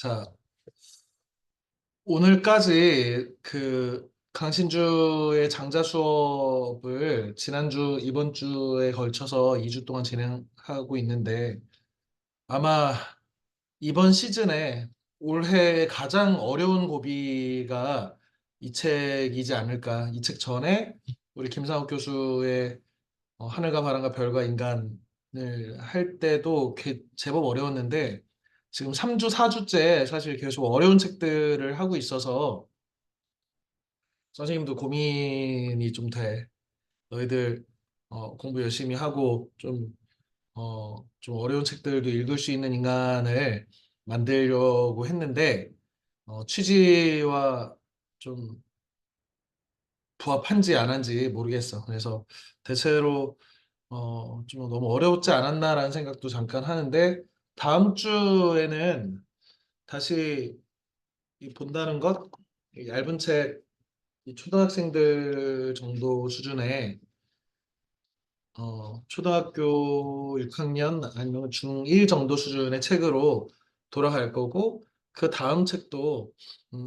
자, 오늘까지 그 강신주의 장자 수업을 지난주, 이번 주에 걸쳐서 2주 동안 진행하고 있는데 아마 이번 시즌에 올해 가장 어려운 고비가 이 책이지 않을까. 이 책 전에 우리 김상욱 교수의 하늘과 바람과 별과 인간을 할 때도 제법 어려웠는데 지금 3주, 4주째 사실 계속 어려운 책들을 하고 있어서 선생님도 고민이 좀 돼. 너희들 공부 열심히 하고 좀 어려운 책들도 읽을 수 있는 인간을 만들려고 했는데 취지와 좀 부합한지 안 한지 모르겠어. 그래서 대체로 좀 너무 어려웠지 않았나라는 생각도 잠깐 하는데 다음 주에는 다시 이 본다는 것, 이 얇은 책, 이 초등학생들 정도 수준의 초등학교 6학년 아니면 중1 정도 수준의 책으로 돌아갈 거고 그 다음 책도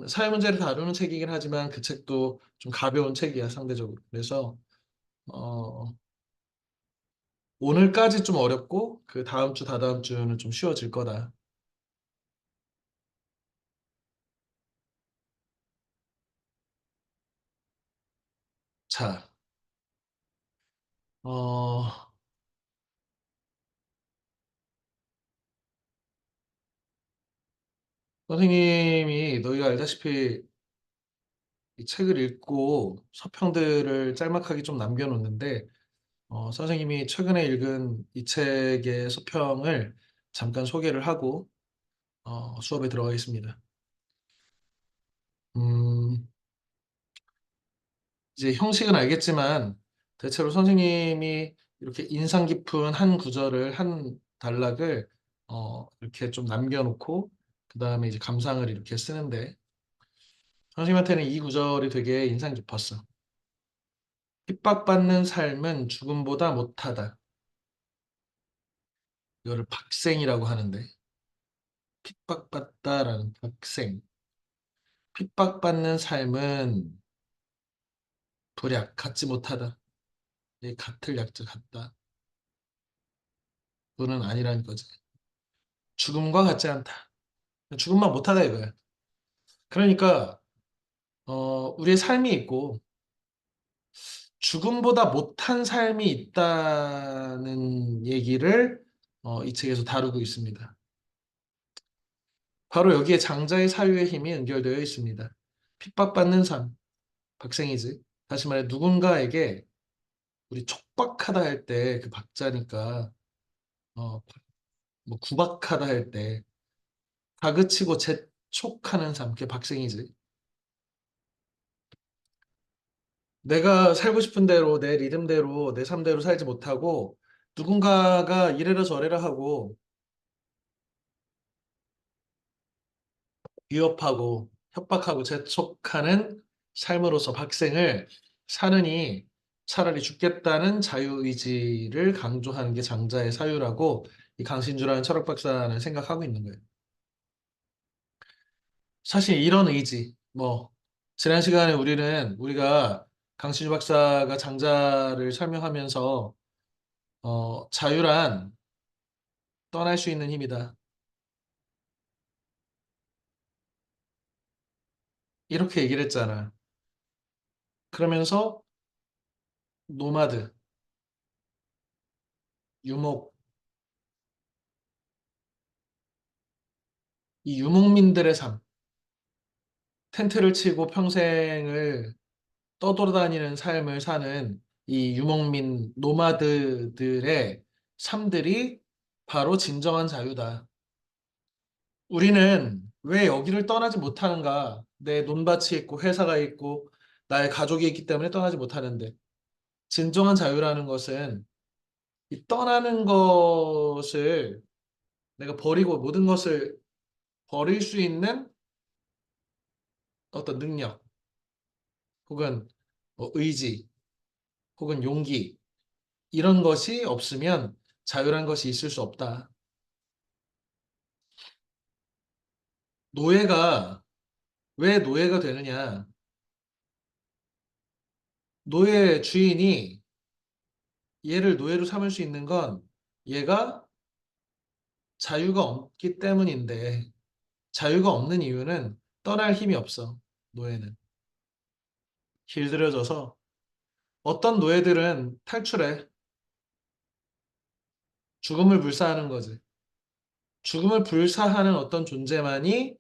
사회 문제를 다루는 책이긴 하지만 그 책도 좀 가벼운 책이야 상대적으로. 그래서 어, 오늘까지 좀 어렵고 그 다음 주, 다다음 주는 좀 쉬워질 거다. 자, 어, 선생님이 너희가 알다시피 이 책을 읽고 서평들을 짤막하게 좀 남겨놓는데 선생님이 최근에 읽은 이 책의 서평을 잠깐 소개를 하고 수업에 들어가겠습니다. 음, 이제 형식은 알겠지만 대체로 선생님이 이렇게 인상 깊은 한 구절을 한 단락을 이렇게 좀 남겨놓고 그 다음에 이제 감상을 이렇게 쓰는데 선생님한테는 이 구절이 되게 인상 깊었어. 핍박받는 삶은 죽음보다 못하다. 이거를 박생이라고 하는데 핍박받다라는 박생. 핍박받는 삶은 불약, 갖지 못하다. 이 같을 약자 같다. 그거는 아니라는 거지. 죽음과 같지 않다. 죽음만 못하다 이거야. 그러니까 우리의 삶이 있고 죽음보다 못한 삶이 있다는 얘기를 이 책에서 다루고 있습니다. 바로 여기에 장자의 사유의 힘이 연결되어 있습니다. 핍박받는 삶, 박생이지. 다시 말해 누군가에게 우리 촉박하다 할 때 그 박자니까 어, 뭐 구박하다 할 때 다그치고 재촉하는 삶, 그게 박생이지. 내가 살고 싶은 대로 내 리듬대로 내 삶대로 살지 못하고 누군가가 이래라 저래라 하고 위협하고 협박하고 재촉하는 삶으로서 박생을 사느니 차라리 죽겠다는 자유의지를 강조하는 게 장자의 사유라고 이 강신주라는 철학 박사는 생각하고 있는 거예요. 사실 이런 의지, 뭐 지난 시간에 우리가 강신주 박사가 장자를 설명하면서 자유란 떠날 수 있는 힘이다. 이렇게 얘기를 했잖아. 그러면서 노마드, 유목, 이 유목민들의 삶, 텐트를 치고 평생을 떠돌아다니는 삶을 사는 이 유목민 노마드들의 삶들이 바로 진정한 자유다. 우리는 왜 여기를 떠나지 못하는가? 내 논밭이 있고 회사가 있고 나의 가족이 있기 때문에 떠나지 못하는데 진정한 자유라는 것은 이 떠나는 것을 내가 버리고 모든 것을 버릴 수 있는 어떤 능력 혹은 뭐 의지 혹은 용기 이런 것이 없으면 자유란 것이 있을 수 없다. 노예가 왜 노예가 되느냐? 노예 주인이 얘를 노예로 삼을 수 있는 건 얘가 자유가 없기 때문인데 자유가 없는 이유는 떠날 힘이 없어. 노예는 길들여져서 어떤 노예들은 탈출해 죽음을 불사하는 거지. 죽음을 불사하는 어떤 존재만이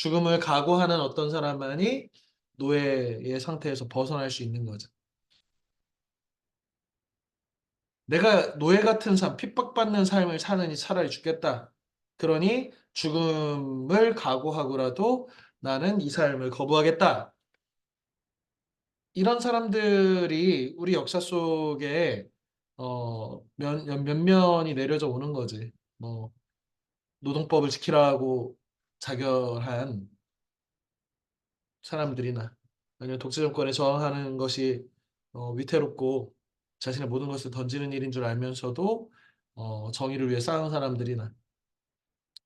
죽음을 각오하는 어떤 사람만이 노예의 상태에서 벗어날 수 있는 거죠. 내가 노예 같은 삶, 핍박받는 삶을 사느니 차라리 죽겠다. 그러니 죽음을 각오하고라도 나는 이 삶을 거부하겠다. 이런 사람들이 우리 역사 속에 면면이 내려져 오는 거지. 뭐 노동법을 지키라고 자결한 사람들이나 아니면 독재 정권에 저항하는 것이 위태롭고 자신의 모든 것을 던지는 일인 줄 알면서도 정의를 위해 싸운 사람들이나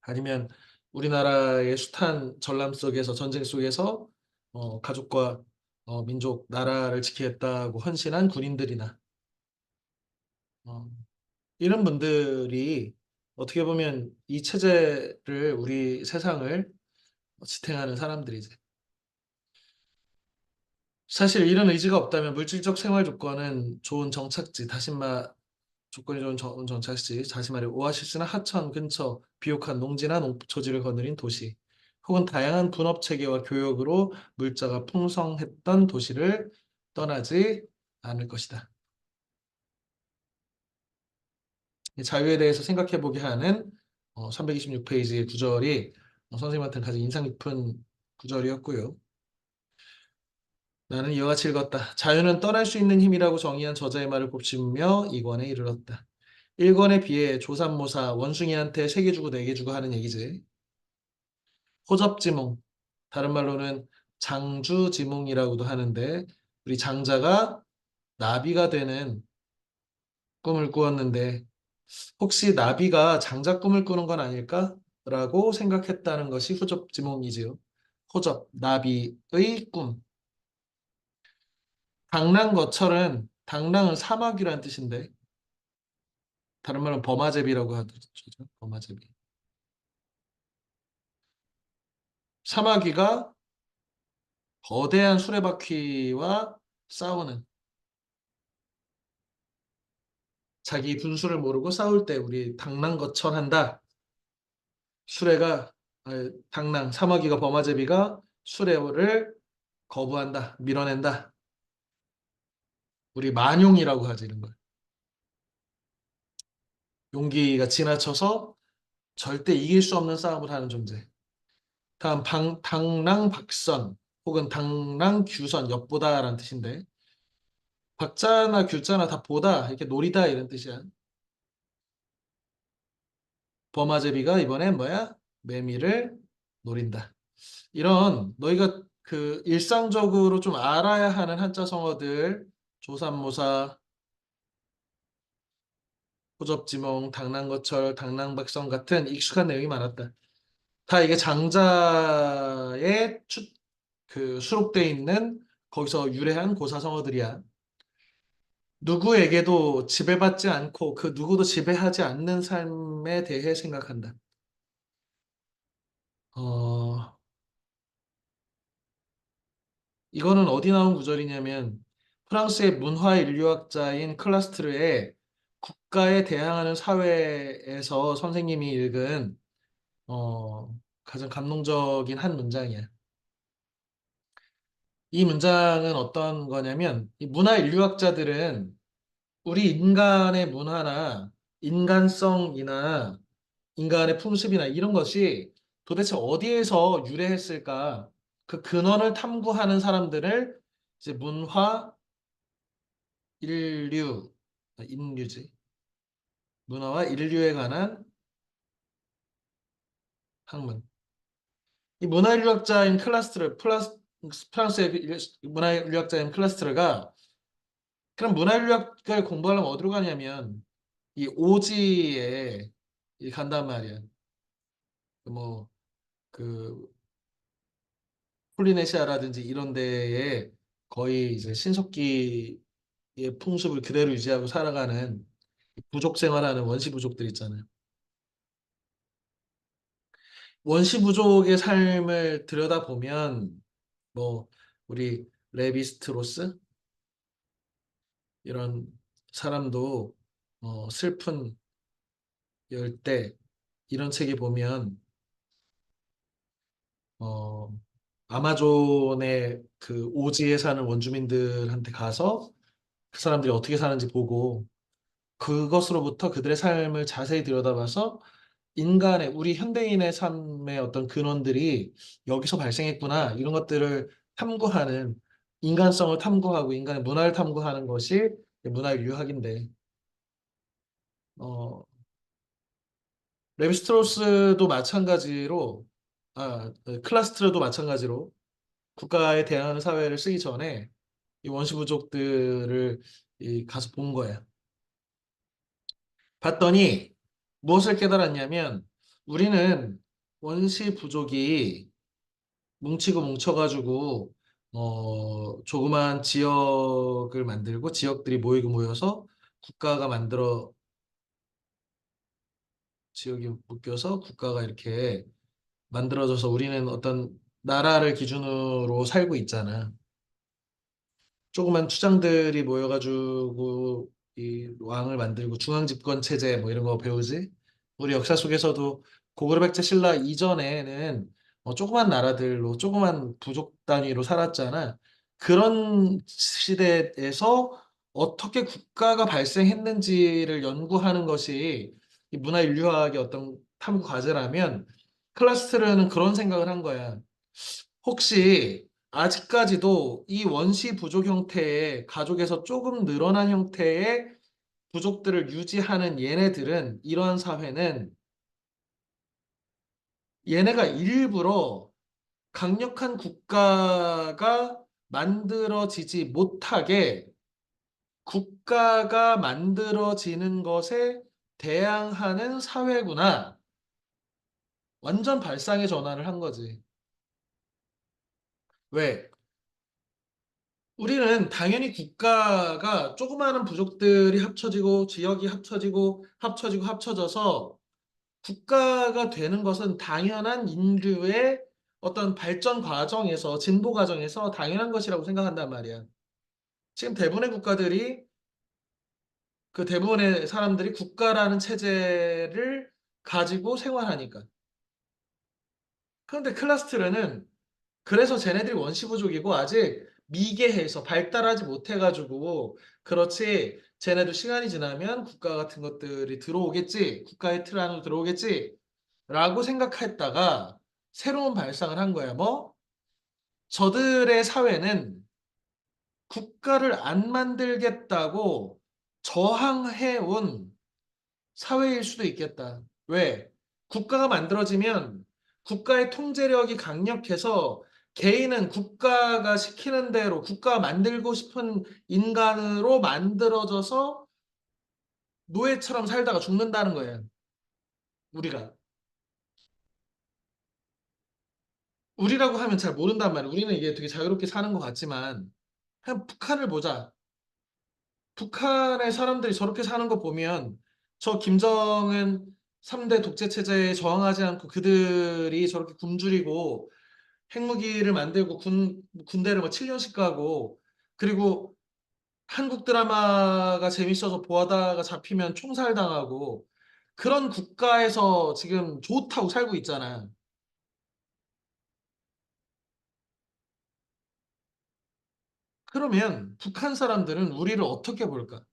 아니면 우리나라의 숱한 전람 속에서 전쟁 속에서 가족과 민족, 나라를 지키겠다고 헌신한 군인들이나 어, 이런 분들이 어떻게 보면 이 체제를 우리 세상을 지탱하는 사람들이지. 사실 이런 의지가 없다면 물질적 생활 조건은 좋은 정착지, 다시마 조건이 좋은 정착지, 다시 말해 오아시스나 하천 근처 비옥한 농지나 농토지를 거느린 도시, 혹은 다양한 분업 체계와 교역으로 물자가 풍성했던 도시를 떠나지 않을 것이다. 이 자유에 대해서 생각해 보게 하는 326페이지의 구절이 선생님한테는 가장 인상 깊은 구절이었고요. 나는 이와 같이 읽었다. 자유는 떠날 수 있는 힘이라고 정의한 저자의 말을 곱씹으며 이 권에 이르렀다. 1권에 비해 조삼모사 원숭이한테 3개 주고 4개 주고 하는 얘기지. 호접지몽, 다른 말로는 장주지몽이라고도 하는데 우리 장자가 나비가 되는 꿈을 꾸었는데 혹시 나비가 장자 꿈을 꾸는 건 아닐까? 라고 생각했다는 것이 호접지몽이지요. 호접, 나비의 꿈. 당랑거철은 당랑은 사마귀란 뜻인데 다른 말은 버마제비라고 하죠. 버마제비. 사마귀가 거대한 수레바퀴와 싸우는 자기 분수를 모르고 싸울 때 우리 당랑거철한다. 수레가 당랑 사마귀가 버마제비가 수레를 거부한다. 밀어낸다. 우리 만용이라고 하지 이런 걸. 용기가 지나쳐서 절대 이길 수 없는 싸움을 하는 존재. 다음 당랑박선 혹은 당랑규선 엿보다라는 뜻인데 박자나 규자나 다 보다 이렇게 노리다 이런 뜻이야. 버마제비가 이번엔 뭐야? 매미를 노린다. 이런 너희가 그 일상적으로 좀 알아야 하는 한자 성어들 조삼모사, 호접지몽, 당랑거철, 당랑박성 같은 익숙한 내용이 많았다. 다 이게 장자의 그 수록돼 있는 거기서 유래한 고사성어들이야. 누구에게도 지배받지 않고 그 누구도 지배하지 않는 삶에 대해 생각한다. 어, 이거는 어디 나온 구절이냐면 프랑스의 문화 인류학자인 클라스트르의 국가에 대항하는 사회에서 선생님이 읽은 가장 감동적인 한 문장이야. 이 문장은 어떤 거냐면 이 문화 인류학자들은 우리 인간의 문화나 인간성이나 인간의 풍습이나 이런 것이 도대체 어디에서 유래했을까? 그 근원을 탐구하는 사람들을 이제 문화 인류, 인류지. 문화와 인류에 관한 학문. 이 문화인류학자인 프랑스의 문화인류학자인 클라스트르가 그럼 문화인류학을 공부하려면 어디로 가냐면 이 오지에 간단 말이야. 뭐 그 폴리네시아라든지 이런 데에 거의 이제 신석기의 풍습을 그대로 유지하고 살아가는 부족 생활하는 원시 부족들 있잖아요. 원시 부족의 삶을 들여다보면 뭐 우리 레비스트로스 이런 사람도 슬픈 열대 이런 책에 보면 어, 아마존의 그 오지에 사는 원주민들한테 가서 그 사람들이 어떻게 사는지 보고 그것으로부터 그들의 삶을 자세히 들여다봐서 인간의 우리 현대인의 삶의 어떤 근원들이 여기서 발생했구나 이런 것들을 탐구하는 인간성을 탐구하고 인간의 문화를 탐구하는 것이 문화의 유학인데 어, 레비스트로스도 마찬가지로 클라스트르도 마찬가지로 국가에 대항하는 사회를 쓰기 전에 이 원시 부족들을 가서 본 거예요. 봤더니 무엇을 깨달았냐면 우리는 원시 부족이 뭉치고 뭉쳐가지고 조그만 지역을 만들고 지역들이 모이고 모여서 국가가 만들어 지역이 묶여서 국가가 이렇게 만들어져서 우리는 어떤 나라를 기준으로 살고 있잖아. 조그만 추장들이 모여가지고 이 왕을 만들고 중앙 집권 체제 뭐 이런 거 배우지? 우리 역사 속에서도 고구려백제 신라 이전에는 조그만 나라들로 조그만 부족 단위로 살았잖아. 그런 시대에서 어떻게 국가가 발생했는지를 연구하는 것이 이 문화인류학의 어떤 탐구 과제라면 클라스트르는 그런 생각을 한 거야. 혹시 아직까지도 이 원시 부족 형태의 가족에서 조금 늘어난 형태의 부족들을 유지하는 얘네들은 이러한 사회는 얘네가 일부러 강력한 국가가 만들어지지 못하게 국가가 만들어지는 것에 대항하는 사회구나. 완전 발상의 전환을 한 거지. 왜? 우리는 당연히 국가가 조그마한 부족들이 합쳐지고 지역이 합쳐지고 합쳐져서 국가가 되는 것은 당연한 인류의 어떤 발전 과정에서 진보 과정에서 당연한 것이라고 생각한단 말이야. 지금 대부분의 국가들이 그 대부분의 사람들이 국가라는 체제를 가지고 생활하니까. 그런데 클라스트르는 그래서 쟤네들이 원시부족이고 아직 미개해서 발달하지 못해가지고 그렇지 쟤네도 시간이 지나면 국가 같은 것들이 들어오겠지 국가의 틀 안으로 들어오겠지 라고 생각했다가 새로운 발상을 한 거야. 뭐? 저들의 사회는 국가를 안 만들겠다고 저항해온 사회일 수도 있겠다. 왜? 국가가 만들어지면 국가의 통제력이 강력해서 개인은 국가가 시키는 대로 국가 만들고 싶은 인간으로 만들어져서 노예처럼 살다가 죽는다는 거예요. 우리가. 우리라고 하면 잘 모른단 말이에요. 우리는 이게 되게 자유롭게 사는 것 같지만 그냥 북한을 보자. 북한의 사람들이 저렇게 사는 거 보면 저 김정은 3대 독재 체제에 저항하지 않고 그들이 저렇게 굶주리고 핵무기를 만들고 군대를 뭐 7년씩 가고 그리고 한국 드라마가 재밌어서 보다가 잡히면 총살당하고 그런 국가에서 지금 좋다고 살고 있잖아. 그러면 북한 사람들은 우리를 어떻게 볼까?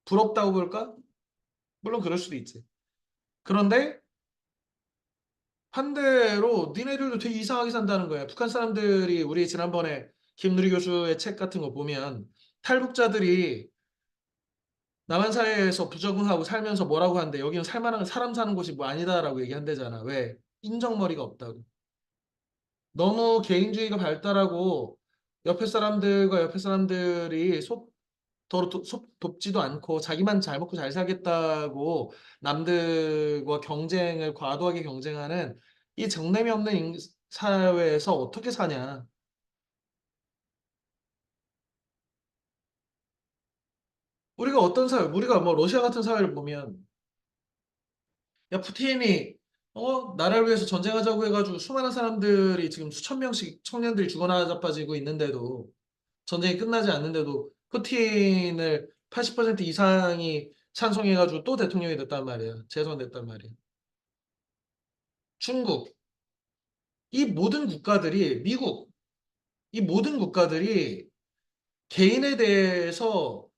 부럽다고 볼까? 물론 그럴 수도 있지. 그런데 반대로 니네들도 되게 이상하게 산다는 거야. 북한 사람들이 우리 지난번에 김누리 교수의 책 같은 거 보면 탈북자들이 남한 사회에서 부적응하고 살면서 뭐라고 하는데 여기는 살만한 사람 사는 곳이 뭐 아니다라고 얘기한대잖아. 왜? 인정머리가 없다고. 너무 개인주의가 발달하고 옆에 사람들과 옆에 사람들이 속 돕지도 않고 자기만 잘 먹고 잘 살겠다고 남들과 경쟁을 과도하게 경쟁하는 이 정냄이 없는 사회에서 어떻게 사냐? 우리가 어떤 사회, 우리가 뭐 러시아 같은 사회를 보면 야, 푸틴이 나라를 위해서 전쟁하자고 해가지고 수많은 사람들이 지금 수천 명씩 청년들이 죽어나 자빠지고 있는데도 전쟁이 끝나지 않는데도 푸틴을 80% 이상이 찬송해가지고 또 대통령이 됐단 말이야. 재선됐단 말이야. 중국, 이 모든 국가들이 미국, 이 모든 국가들이 개인에 대해서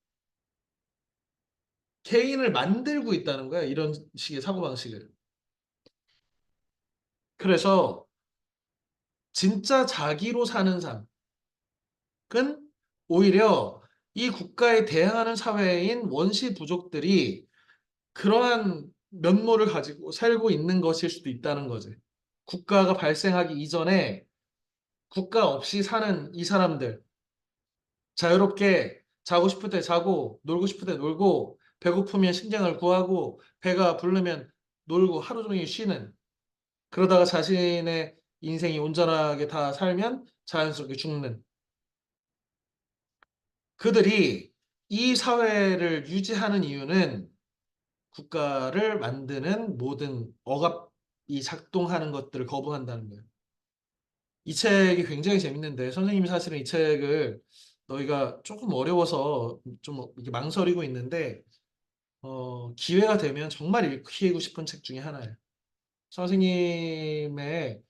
개인을 만들고 있다는 거야. 이런 식의 사고방식을. 그래서 진짜 자기로 사는 삶은 오히려 이 국가에 대항하는 사회인 원시 부족들이 그러한 면모를 가지고 살고 있는 것일 수도 있다는 거지. 국가가 발생하기 이전에 국가 없이 사는 이 사람들, 자유롭게 자고 싶을 때 자고, 놀고 싶을 때 놀고, 배고프면 식량을 구하고, 배가 부르면 놀고 하루 종일 쉬는, 그러다가 자신의 인생이 온전하게 다 살면 자연스럽게 죽는. 그들이 이 사회를 유지하는 이유는 국가를 만드는 모든 억압이 작동하는 것들을 거부한다는 거예요. 이 책이 굉장히 재밌는데 선생님이 사실은 이 책을 너희가 조금 어려워서 좀 이렇게 망설이고 있는데 기회가 되면 정말 읽히고 싶은 책 중에 하나예요. 선생님의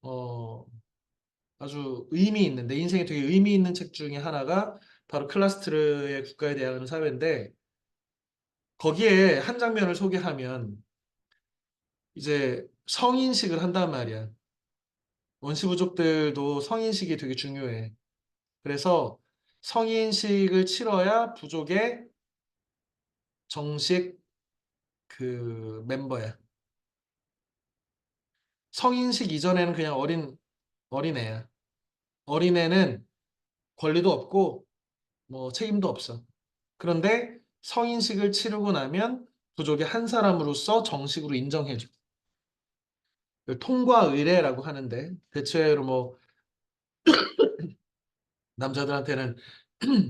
어, 아주 의미 있는 내 인생에 되게 의미 있는 책 중에 하나가 바로 클라스트르의 국가에 대한 사회인데 거기에 한 장면을 소개하면 이제 성인식을 한단 말이야. 원시부족들도 성인식이 되게 중요해. 그래서 성인식을 치러야 부족의 정식 그 멤버야. 성인식 이전에는 그냥 어린애야. 어린애는 권리도 없고 뭐 책임도 없어. 그런데 성인식을 치르고 나면 부족의 한 사람으로서 정식으로 인정해줘. 이걸 통과 의례라고 하는데 대체로 뭐 남자들한테는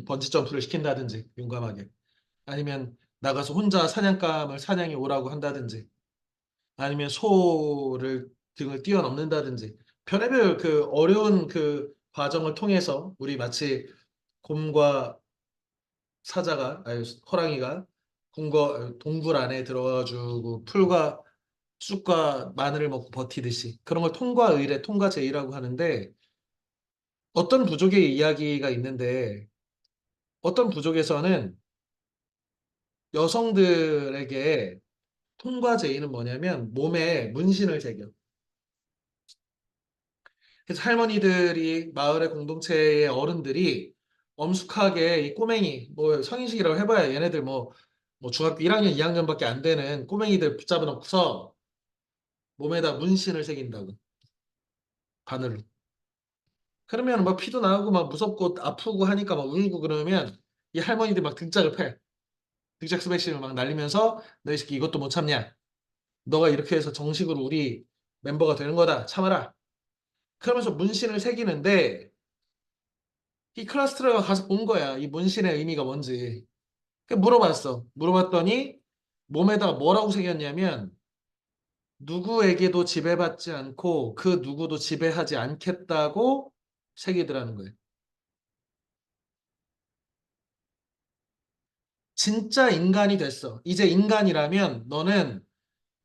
번지 점프를 시킨다든지 용감하게 아니면 나가서 혼자 사냥감을 사냥해 오라고 한다든지 아니면 소를 등을 뛰어넘는다든지 별의별 그 어려운 그 과정을 통해서 우리 마치 곰과 사자가 아니 호랑이가 동굴 안에 들어가가지고 풀과 쑥과 마늘을 먹고 버티듯이 그런 걸 통과 의례, 통과 제의라고 하는데 어떤 부족의 이야기가 있는데 어떤 부족에서는 여성들에게 통과 제의는 뭐냐면 몸에 문신을 새겨. 그래서 할머니들이 마을의 공동체의 어른들이 엄숙하게 이 꼬맹이 뭐 성인식이라고 해봐야 얘네들 뭐 중학교 1학년 2학년밖에 안 되는 꼬맹이들 붙잡아 놓고서 몸에다 문신을 새긴다고 바늘로. 그러면 막 피도 나고 막 무섭고 아프고 하니까 막 울고 그러면 이 할머니들 막 등짝을 패. 등짝 스매싱을 막 날리면서 너 이 새끼 이것도 못 참냐? 너가 이렇게 해서 정식으로 우리 멤버가 되는 거다. 참아라. 그러면서 문신을 새기는데 이 클라스트라가 가서 본 거야. 이 문신의 의미가 뭔지. 물어봤어. 물어봤더니 몸에다가 뭐라고 새겼냐면 누구에게도 지배받지 않고 그 누구도 지배하지 않겠다고 새기더라는 거예요. 진짜 인간이 됐어. 이제 인간이라면 너는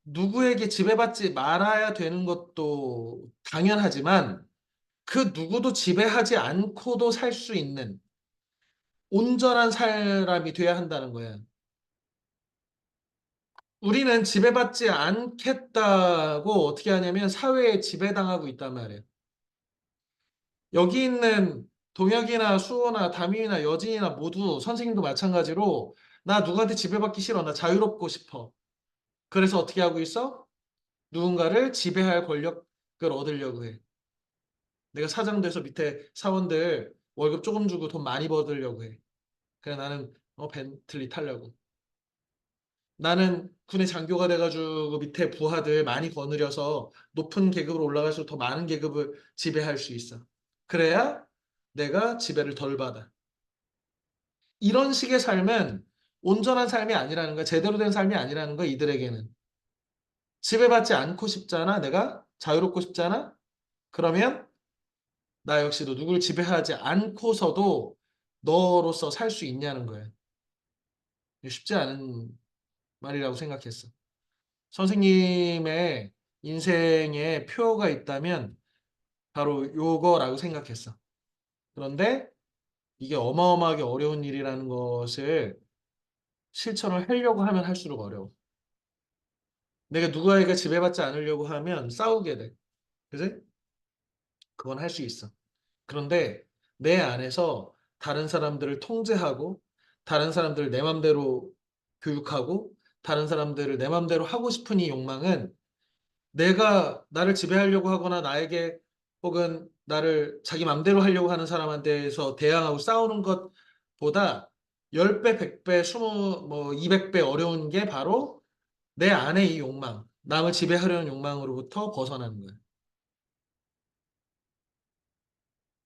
누구에게 지배받지 말아야 되는 것도 당연하지만 그 누구도 지배하지 않고도 살 수 있는 온전한 사람이 돼야 한다는 거야. 우리는 지배받지 않겠다고 어떻게 하냐면 사회에 지배당하고 있단 말이에요. 여기 있는 동혁이나 수호나 담임이나 여진이나 모두 선생님도 마찬가지로 나 누구한테 지배받기 싫어. 나 자유롭고 싶어. 그래서 어떻게 하고 있어? 누군가를 지배할 권력을 얻으려고 해. 내가 사장 돼서 밑에 사원들 월급 조금 주고 돈 많이 받으려고 해. 그래 나는 벤틀리 타려고. 나는 군의 장교가 돼가지고 밑에 부하들 많이 거느려서 높은 계급으로 올라갈수록 더 많은 계급을 지배할 수 있어. 그래야 내가 지배를 덜 받아. 이런 식의 삶은 온전한 삶이 아니라는 거야. 제대로 된 삶이 아니라는 거야, 이들에게는. 지배받지 않고 싶잖아, 내가? 자유롭고 싶잖아? 그러면 나 역시도 누구를 지배하지 않고서도 너로서 살 수 있냐는 거야. 쉽지 않은 말이라고 생각했어. 선생님의 인생에 표가 있다면 바로 요거라고 생각했어. 그런데 이게 어마어마하게 어려운 일이라는 것을 실천을 하려고 하면 할수록 어려워. 내가 누구에게 지배받지 않으려고 하면 싸우게 돼. 그지? 그건 할 수 있어. 그런데 내 안에서 다른 사람들을 통제하고 다른 사람들을 내 맘대로 교육하고 다른 사람들을 내 맘대로 하고 싶은 이 욕망은 내가 나를 지배하려고 하거나 나에게 혹은 나를 자기 맘대로 하려고 하는 사람한테서 대항하고 싸우는 것보다 10배, 100배, 20, 뭐 200배 어려운 게 바로 내 안의 이 욕망, 남을 지배하려는 욕망으로부터 벗어나는 거야.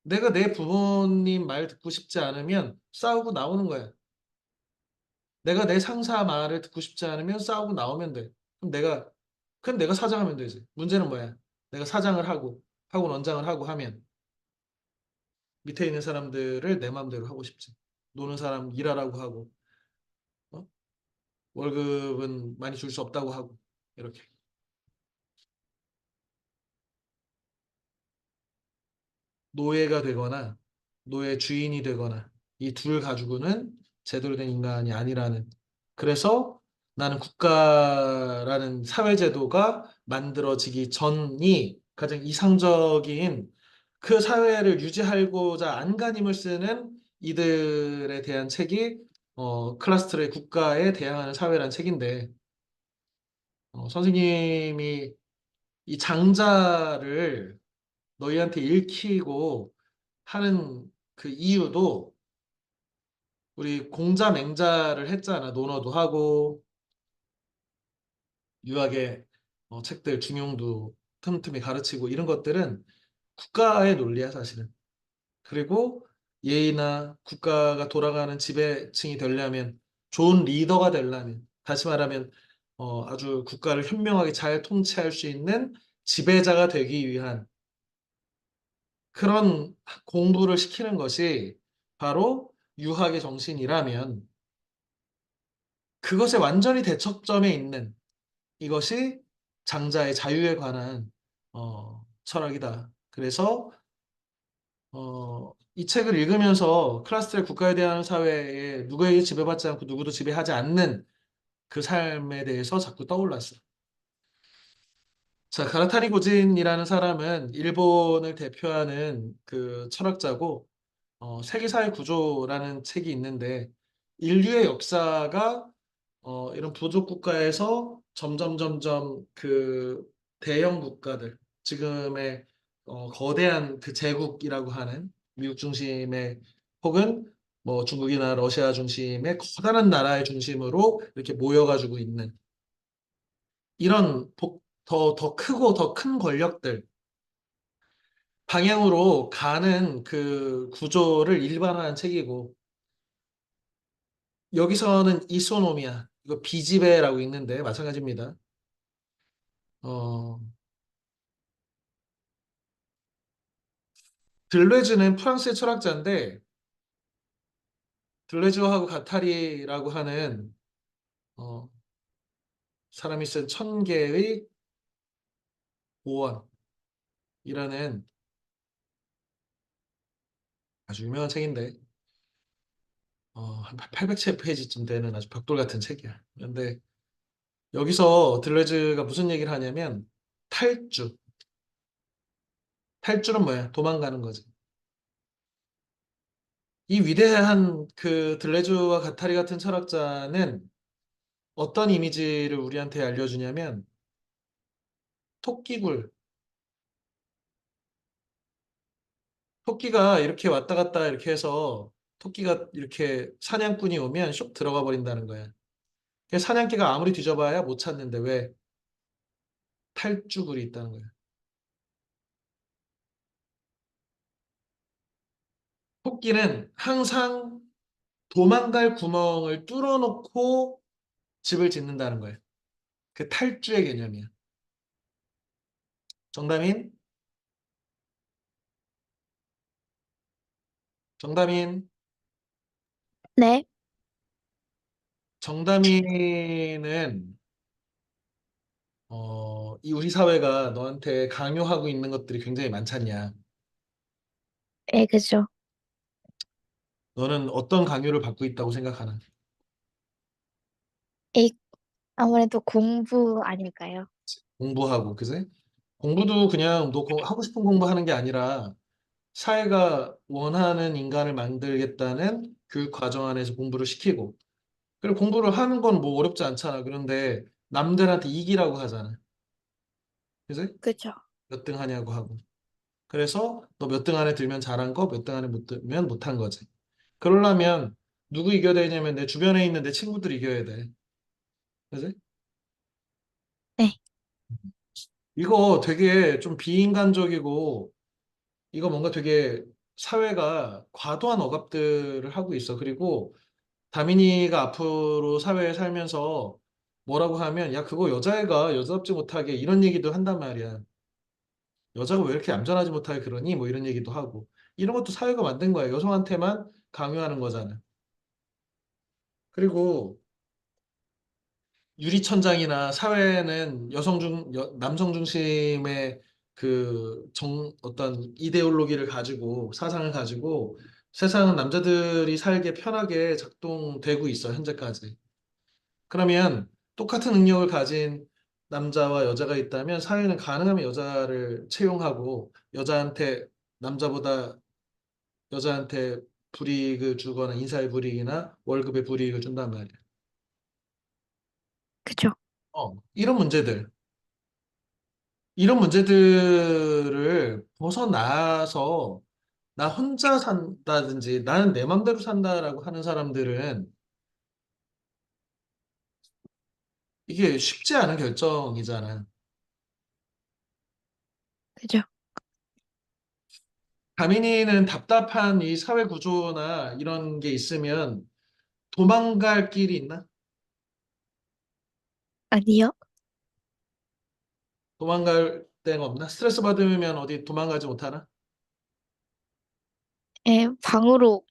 내가 내 부모님 말 듣고 싶지 않으면 싸우고 나오는 거야. 내가 내 상사 말을 듣고 싶지 않으면 싸우고 나오면 돼. 그럼 내가 사장하면 되지. 문제는 뭐야? 내가 사장을 하고 원장을 하고 하면 밑에 있는 사람들을 내 마음대로 하고 싶지. 노는 사람 일하라고 하고, 어? 월급은 많이 줄 수 없다고 하고, 이렇게. 노예가 되거나, 노예 주인이 되거나, 이 둘 가지고는 제대로 된 인간이 아니라는. 그래서 나는 국가라는 사회제도가 만들어지기 전이 가장 이상적인 그 사회를 유지하고자 안간힘을 쓰는 이들에 대한 책이 클라스트의 국가에 대항하는 사회라는 책인데 선생님이 이 장자를 너희한테 읽히고 하는 그 이유도 우리 공자 맹자를 했잖아. 논어도 하고 유학의 책들 중용도 틈틈이 가르치고 이런 것들은 국가의 논리야 사실은. 그리고 예의나 국가가 돌아가는 지배층이 되려면 좋은 리더가 되려면 다시 말하면 아주 국가를 현명하게 잘 통치할 수 있는 지배자가 되기 위한 그런 공부를 시키는 것이 바로 유학의 정신이라면 그것에 완전히 대척점에 있는 이것이 장자의 자유에 관한 철학이다. 그래서 이 책을 읽으면서 클라스의 국가에 대한 사회에 누구에게 지배받지 않고 누구도 지배하지 않는 그 삶에 대해서 자꾸 떠올랐어. 자, 가라타리 고진이라는 사람은 일본을 대표하는 그 철학자고 세계사회 구조라는 책이 있는데 인류의 역사가 이런 부족 국가에서 점점 그 대형 국가들 지금의 거대한 그 제국이라고 하는 미국 중심의 혹은 뭐 중국이나 러시아 중심의 커다란 나라의 중심으로 이렇게 모여가지고 있는 이런 더 크고 더 큰 권력들 방향으로 가는 그 구조를 일반화한 책이고 여기서는 이소노미아 이거 비지배라고 있는데 마찬가지입니다. 어, 들레즈는 프랑스의 철학자인데 들레즈하고 가타리라고 하는 어, 사람이 쓴 천 개의 오원이라는 아주 유명한 책인데 한 800페이지쯤 되는 아주 벽돌 같은 책이야. 그런데 여기서 들레즈가 무슨 얘기를 하냐면 탈주. 탈주는 뭐야? 도망가는 거지. 이 위대한 그 들레즈와 가타리 같은 철학자는 어떤 이미지를 우리한테 알려주냐면 토끼굴. 토끼가 이렇게 왔다 갔다 이렇게 해서 토끼가 이렇게 사냥꾼이 오면 쏙 들어가 버린다는 거야. 사냥개가 아무리 뒤져봐야 못 찾는데 왜 탈주굴이 있다는 거예요. 토끼는 항상 도망갈 구멍을 뚫어놓고 집을 짓는다는 거예요. 그 탈주의 개념이야. 정답인, 정답인, 네. 정답인은 이 우리 사회가 너한테 강요하고 있는 것들이 굉장히 많잖냐. 예, 그죠. 너는 어떤 강요를 받고 있다고 생각하나? 이, 아무래도 공부 아닐까요? 공부하고, 그지? 공부도 그냥 너 하고 싶은 공부하는 게 아니라 사회가 원하는 인간을 만들겠다는 교육 과정 안에서 공부를 시키고, 그리고 공부를 하는 건 뭐 어렵지 않잖아. 그런데 남들한테 이기라고 하잖아. 그지? 그죠. 몇 등 하냐고 하고. 그래서 너 몇 등 안에 들면 잘한 거, 몇 등 안에 못 들면 못한 거지. 그러려면 누구 이겨야 되냐면 내 주변에 있는 내 친구들 이겨야 돼. 그지? 네. 이거 되게 좀 비인간적이고 이거 뭔가 되게 사회가 과도한 억압들을 하고 있어. 그리고 다민이가 앞으로 사회에 살면서 뭐라고 하면 야 그거 여자애가 여자답지 못하게 이런 얘기도 한단 말이야. 여자가 왜 이렇게 얌전하지 못하게 그러니? 뭐 이런 얘기도 하고. 이런 것도 사회가 만든 거야. 여성한테만 강요하는 거잖아. 그리고 유리천장이나 사회는 남성 중심의 어떤 이데올로기를 가지고 사상을 가지고 세상은 남자들이 살기 편하게 작동되고 있어, 현재까지. 그러면 똑같은 능력을 가진 남자와 여자가 있다면 사회는 가능하면 여자를 채용하고 남자보다 여자한테 불이익을 주거나 인사의 불이익이나 월급의 불이익을 준단 말이야. 그죠. 이런 문제들. 이런 문제들을 벗어나서 나 혼자 산다든지 나는 내 맘대로 산다라고 하는 사람들은 이게 쉽지 않은 결정이잖아. 그죠. 가민이는 답답한 이 사회 구조나 이런 게 있으면 도망갈 길이 있나? 아니요. 도망갈 데가 없나? 스트레스 받으면 어디 도망가지 못하나? 예, 방으로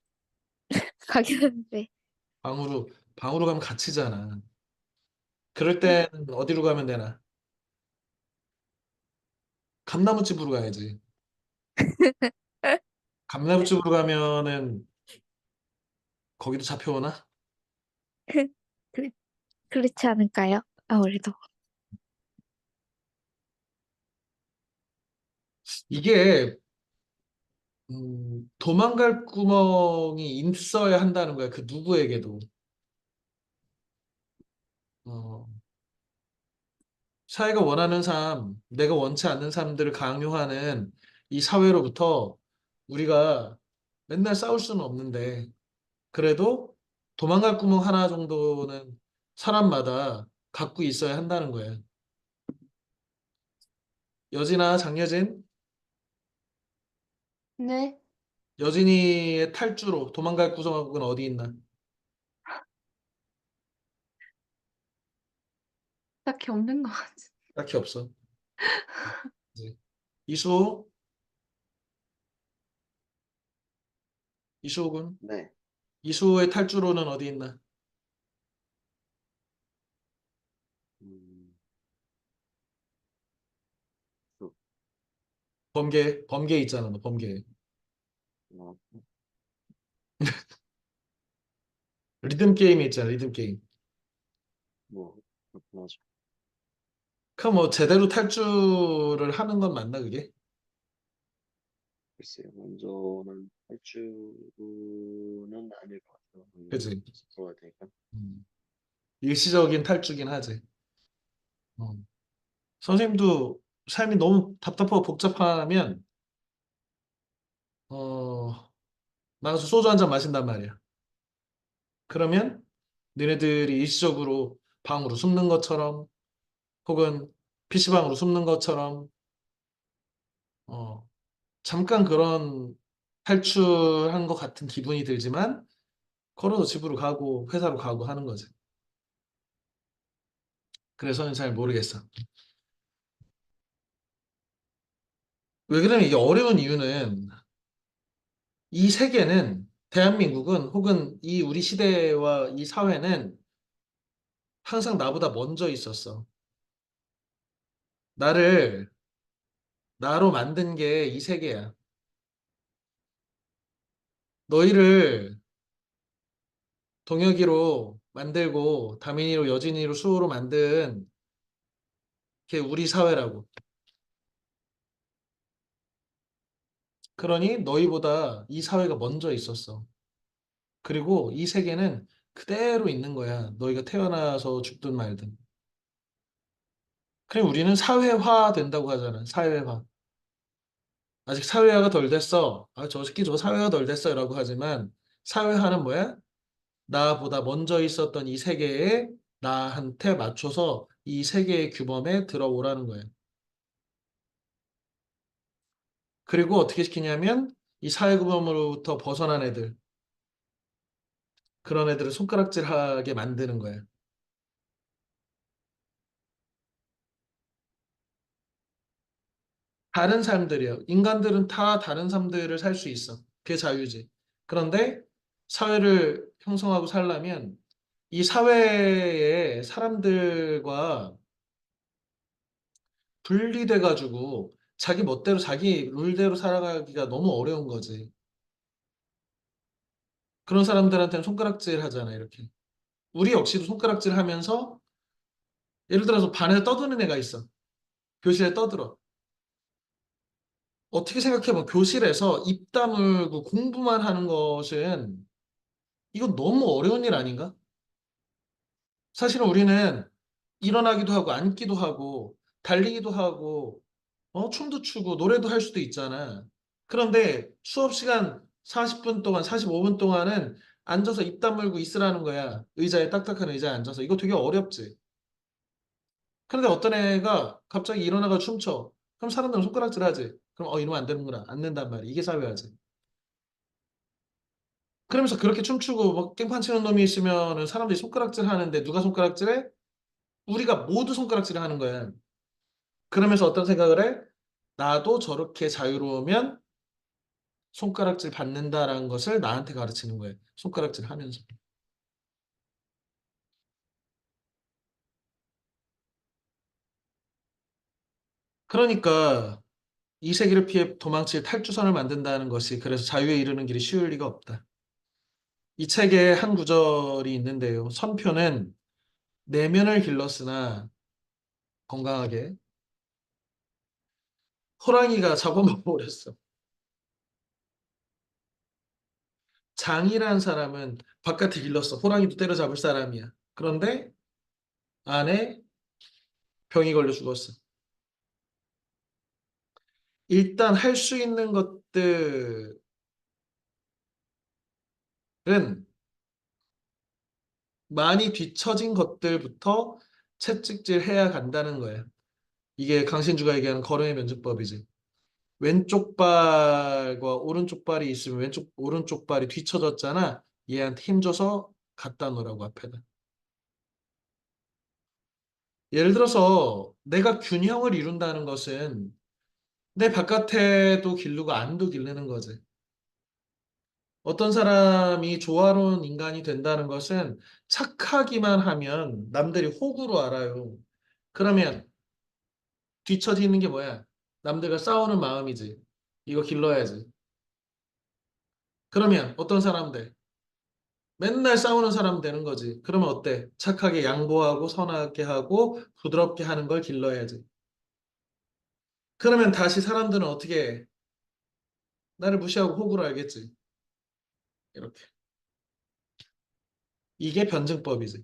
가긴 하는데. 방으로, 방으로 가면 갇히잖아. 그럴 네. 때는 어디로 가면 되나? 감나무집으로 가야지. 감나무집으로 가면은 거기도 잡혀오나? 그렇- 그렇지 않을까요? 아무래도. 이게 도망갈 구멍이 있어야 한다는 거야. 그 누구에게도. 어, 사회가 원하는 삶, 내가 원치 않는 삶들을 강요하는 이 사회로부터 우리가 맨날 싸울 수는 없는데, 그래도 도망갈 구멍 하나 정도는 사람마다 갖고 있어야 한다는 거예요. 여진아, 장여진, 네, 여진이의 탈주로 도망갈 구석은 어디 있나? 딱히 없는 것 같아. 딱히 없어. 이제 이수, 이수근, 네. 이수의 탈주로는 어디 있나? 음, 범계 있잖아, 너 범계. 어, 리듬 게임이 있잖아, 리듬 게임. 뭐, 그렇긴 하죠. 그럼 뭐 제대로 탈주를 하는 건 맞나, 그게? 글쎄요, 먼저는 탈주는 아닐 것 같아요. 먼저 그지? 들어야 되니까. 음. 일시적인 탈주긴 하지. 어. 선생님도 삶이 너무 답답하고 복잡하면, 어, 나가서 소주 한 잔 마신단 말이야. 그러면 너네들이 일시적으로 방으로 숨는 것처럼 혹은 PC방으로 숨는 것처럼 어, 잠깐 그런 탈출한 것 같은 기분이 들지만 걸어서 집으로 가고 회사로 가고 하는 거지. 그래서는 잘 모르겠어. 왜 그러면 이게 어려운 이유는 이 세계는 대한민국은 혹은 이 우리 시대와 이 사회는 항상 나보다 먼저 있었어. 나를 나로 만든 게 이 세계야. 너희를 동혁이로 만들고 다민이로 여진이로 수호로 만든 게 우리 사회라고. 그러니 너희보다 이 사회가 먼저 있었어. 그리고 이 세계는 그대로 있는 거야. 너희가 태어나서 죽든 말든. 그래 우리는 사회화 된다고 하잖아. 사회화. 아직 사회화가 덜 됐어. 아, 저 새끼 저 사회화 덜 됐어라고 하지만 사회화는 뭐야? 나보다 먼저 있었던 이 세계에 나한테 맞춰서 이 세계의 규범에 들어오라는 거예요. 그리고 어떻게 시키냐면 이 사회규범으로부터 벗어난 애들, 그런 애들을 손가락질하게 만드는 거예요. 다른 삶들이요. 인간들은 다 다른 삶들을 살 수 있어. 그게 자유지. 그런데 사회를 형성하고 살려면 이 사회의 사람들과 분리돼가지고 자기 멋대로 자기 룰대로 살아가기가 너무 어려운 거지. 그런 사람들한테는 손가락질 하잖아, 이렇게. 우리 역시도 손가락질 하면서 예를 들어서 반에서 떠드는 애가 있어. 교실에 떠들어. 어떻게 생각해보면 교실에서 입 다물고 공부만 하는 것은 이건 너무 어려운 일 아닌가? 사실은 우리는 일어나기도 하고 앉기도 하고 달리기도 하고 춤도 추고 노래도 할 수도 있잖아. 그런데 수업 시간 40분 동안, 45분 동안은 앉아서 입 다물고 있으라는 거야. 의자에 딱딱한 의자에 앉아서. 이거 되게 어렵지. 그런데 어떤 애가 갑자기 일어나가 춤춰. 그럼 사람들은 손가락질 하지. 그럼 이러면 안 되는구나. 안 된단 말이야. 이게 사회화지. 그러면서 그렇게 춤추고 막 깽판 치는 놈이 있으면은 사람들이 손가락질 하는데 누가 손가락질해? 우리가 모두 손가락질을 하는 거야. 그러면서 어떤 생각을 해? 나도 저렇게 자유로우면 손가락질 받는다라는 것을 나한테 가르치는 거예요. 손가락질 하면서. 그러니까 이 세계를 피해 도망칠 탈주선을 만든다는 것이 그래서 자유에 이르는 길이 쉬울 리가 없다. 이 책에 한 구절이 있는데요. 선표는 내면을 길렀으나 건강하게 호랑이가 잡아먹어버렸어. 장이라는 사람은 바깥에 길렀어. 호랑이도 때려잡을 사람이야. 그런데 안에 병이 걸려 죽었어. 일단 할 수 있는 것들은 많이 뒤처진 것들부터 채찍질 해야 간다는 거예요. 이게 강신주가 얘기하는 걸음의 면직법이지. 왼쪽 발과 오른쪽 발이 있으면 오른쪽 발이 뒤쳐졌잖아. 얘한테 힘줘서 갖다 놓으라고 앞에다. 예를 들어서 내가 균형을 이룬다는 것은 내 바깥에도 기르고 안도 기르는 거지. 어떤 사람이 조화로운 인간이 된다는 것은 착하기만 하면 남들이 호구로 알아요. 그러면 뒤처지는 게 뭐야? 남들과 싸우는 마음이지. 이거 길러야지. 그러면 어떤 사람들? 맨날 싸우는 사람 되는 거지. 그러면 어때? 착하게 양보하고 선하게 하고 부드럽게 하는 걸 길러야지. 그러면 다시 사람들은 어떻게 해? 나를 무시하고 호구로 알겠지. 이렇게. 이게 변증법이지.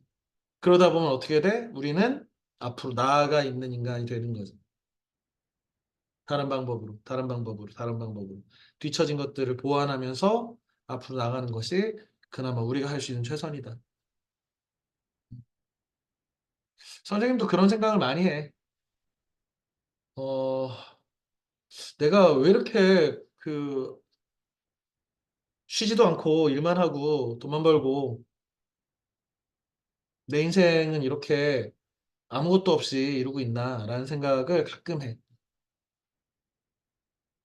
그러다 보면 어떻게 돼? 우리는 앞으로 나아가 있는 인간이 되는 거지. 다른 방법으로, 다른 방법으로, 다른 방법으로. 뒤처진 것들을 보완하면서 앞으로 나가는 것이 그나마 우리가 할 수 있는 최선이다. 선생님도 그런 생각을 많이 해. 어, 내가 왜 이렇게 쉬지도 않고 일만 하고 돈만 벌고 내 인생은 이렇게 아무것도 없이 이러고 있나라는 생각을 가끔 해.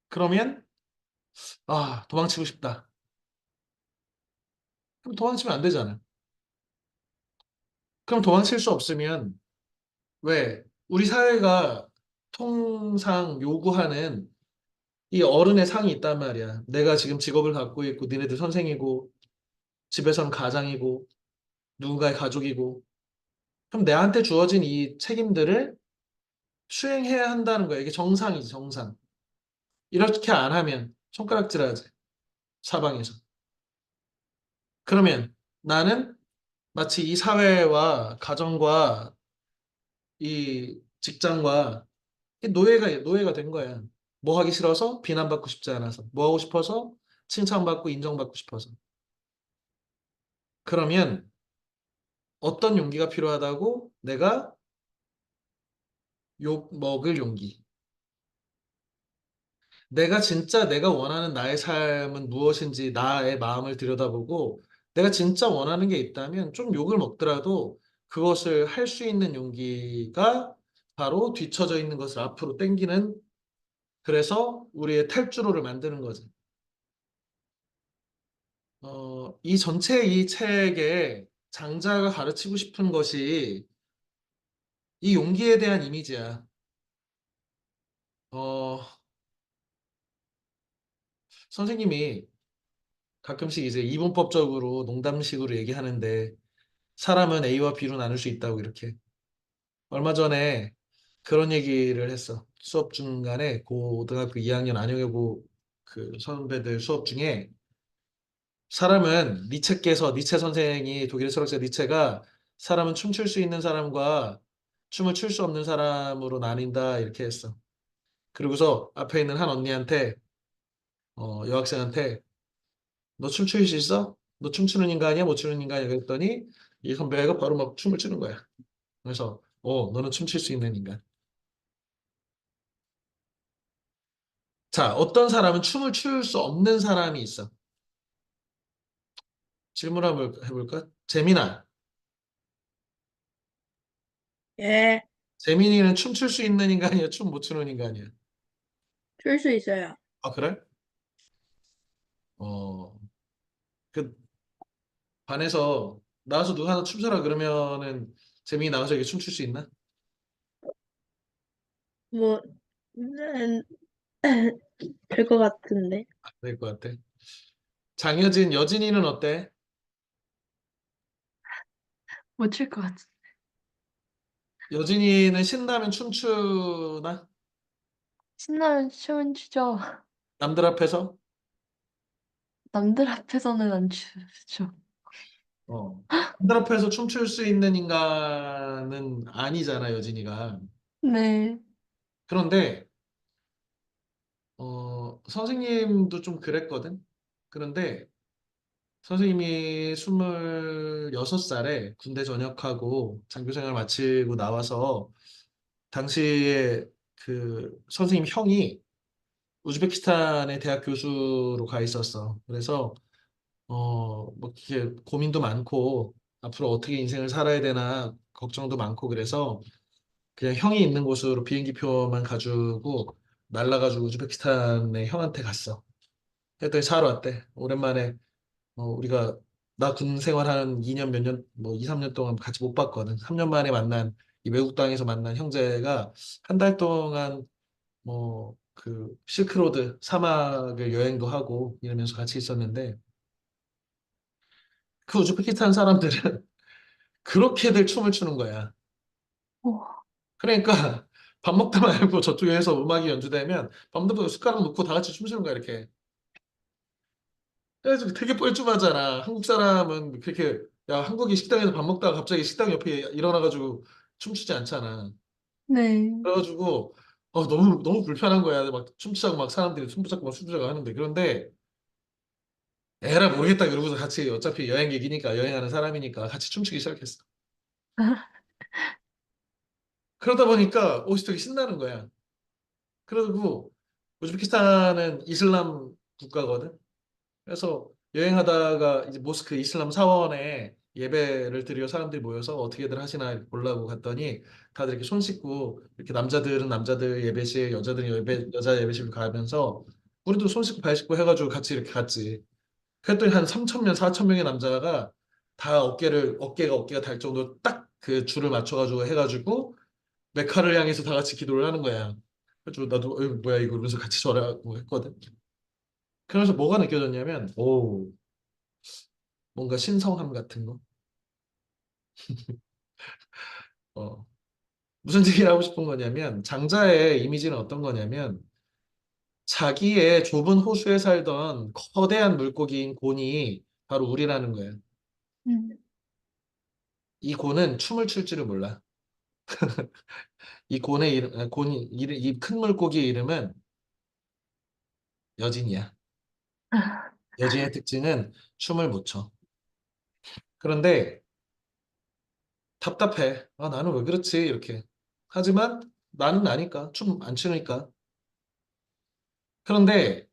그러면 도망치고 싶다. 그럼 도망치면 안 되잖아. 그럼 도망칠 수 없으면 왜 우리 사회가 통상 요구하는 이 어른의 상이 있단 말이야. 내가 지금 직업을 갖고 있고 니네들 선생이고 집에서는 가장이고 누군가의 가족이고 그럼 내한테 주어진 이 책임들을 수행해야 한다는 거야. 이게 정상이지, 정상. 이렇게 안 하면 손가락질하지, 사방에서. 그러면 나는 마치 이 사회와 가정과 이 직장과 이 노예가 된 거야. 뭐 하기 싫어서 비난받고 싶지 않아서. 뭐 하고 싶어서 칭찬받고 인정받고 싶어서. 그러면 어떤 용기가 필요하다고? 내가 욕 먹을 용기. 내가 진짜 내가 원하는 나의 삶은 무엇인지 나의 마음을 들여다보고 내가 진짜 원하는 게 있다면 좀 욕을 먹더라도 그것을 할 수 있는 용기가 바로 뒤처져 있는 것을 앞으로 당기는 그래서 우리의 탈주로를 만드는 거지. 이 전체 이 책에 장자가 가르치고 싶은 것이 이 용기에 대한 이미지야. 어, 선생님이 가끔씩 이제 이분법적으로 농담식으로 얘기하는데 사람은 A와 B로 나눌 수 있다고 이렇게. 얼마 전에 그런 얘기를 했어. 수업 중간에 고등학교 2학년 안영여고 그 선배들 수업 중에 사람은 니체 선생이 독일의 철학자 니체가 사람은 춤출 수 있는 사람과 춤을 출 수 없는 사람으로 나뉜다 이렇게 했어. 그리고서 앞에 있는 한 언니한테 여학생한테 너 춤출 수 있어? 너 춤추는 인간이야? 못 추는 인간이야? 그랬더니 이 선배가 바로 막 춤을 추는 거야. 그래서 너는 춤출 수 있는 인간. 자, 어떤 사람은 춤을 출 수 없는 사람이 있어. 질문 한번 해볼까? 재민아, 예, 재민이는 춤출 수 있는 인간이야? 춤 못 추는 인간이야? 출 수 있어요. 아, 그래? 어, 그 반에서 나와서 누가 하나 춤춰라 그러면은 재민이 나와서 이렇게 춤출 수 있나? 뭐, 될 것 같은데. 될 것 같아. 장여진, 여진이는 어때? 못 출 것 같아. 여진이는 신나면 춤추나? 신나면 춤은 추죠. 남들 앞에서? 남들 앞에서는 안 추죠. 어. 남들 앞에서 춤출 수 있는 인간은 아니잖아, 여진이가. 네. 그런데 선생님도 좀 그랬거든. 그런데 선생님이 26살에 군대 전역하고 장교 생활 마치고 나와서 당시에 그 선생님 형이 우즈베키스탄의 대학 교수로 가 있었어. 그래서 뭐 이렇게 고민도 많고 앞으로 어떻게 인생을 살아야 되나 걱정도 많고 그래서 그냥 형이 있는 곳으로 비행기표만 가지고 날라가지고 우즈베키스탄에 형한테 갔어. 그랬더니 잘 왔대. 오랜만에 우리가 나 군 생활한 2년 몇 년, 뭐 2, 3년 동안 같이 못 봤거든. 3년 만에 만난 이 외국 땅에서 만난 형제가 한 달 동안 뭐 그 실크로드 사막을 여행도 하고 이러면서 같이 있었는데 그 우즈베키스탄 사람들은 그렇게들 춤을 추는 거야. 오, 그러니까 밥 먹다 말고 저쪽에서 음악이 연주되면 밥 먹다 숟가락 놓고 다 같이 춤추는 거야 이렇게. 그래서 되게 뻘쭘하잖아. 한국 사람은 그렇게 야 한국이 식당에서 밥 먹다가 갑자기 식당 옆에 일어나가지고 춤추지 않잖아. 네. 그래가지고 너무 너무 불편한 거야. 막 춤추자고 막 사람들이 춤 붙잡고 막 춤추자고 하는데 그런데 에라 모르겠다 그러고서 같이 어차피 여행객이니까 여행하는 사람이니까 같이 춤추기 시작했어. 그러다 보니까 옷이 되게 신나는 거야. 그리고 우즈베키스탄은 이슬람 국가거든. 그래서 여행하다가 이제 모스크 이슬람 사원에 예배를 드리러 사람들이 모여서 어떻게들 하시나 이렇게 보려고 갔더니 다들 이렇게 손 씻고 이렇게 남자들은 남자들 예배실, 여자들은 여자 예배실 가면서 우리도 손 씻고 발 씻고 해가지고 같이 이렇게 갔지. 그랬더니 한 3천 명, 4천 명의 남자가 다 어깨가 달 정도로 딱 그 줄을 맞춰가지고 해가지고 메카를 향해서 다 같이 기도를 하는 거야. 그래가지고 나도 뭐야 이거 이러면서 같이 절하고 했거든. 그래서 뭐가 느껴졌냐면 오 뭔가 신성함 같은 거. 어, 무슨 얘기를 하고 싶은 거냐면 장자의 이미지는 어떤 거냐면 자기의 좁은 호수에 살던 거대한 물고기인 곤이 바로 우리라는 거예요. 음. 이 곤은 춤을 출 줄을 몰라. 이 곤의 이름, 곤이 이 큰 물고기의 이름은 여진이야. 여진의 특징은 춤을 못 춰. 그런데 답답해. 아, 나는 왜 그렇지? 이렇게. 하지만 나는 아니까. 춤 안 추니까. 그런데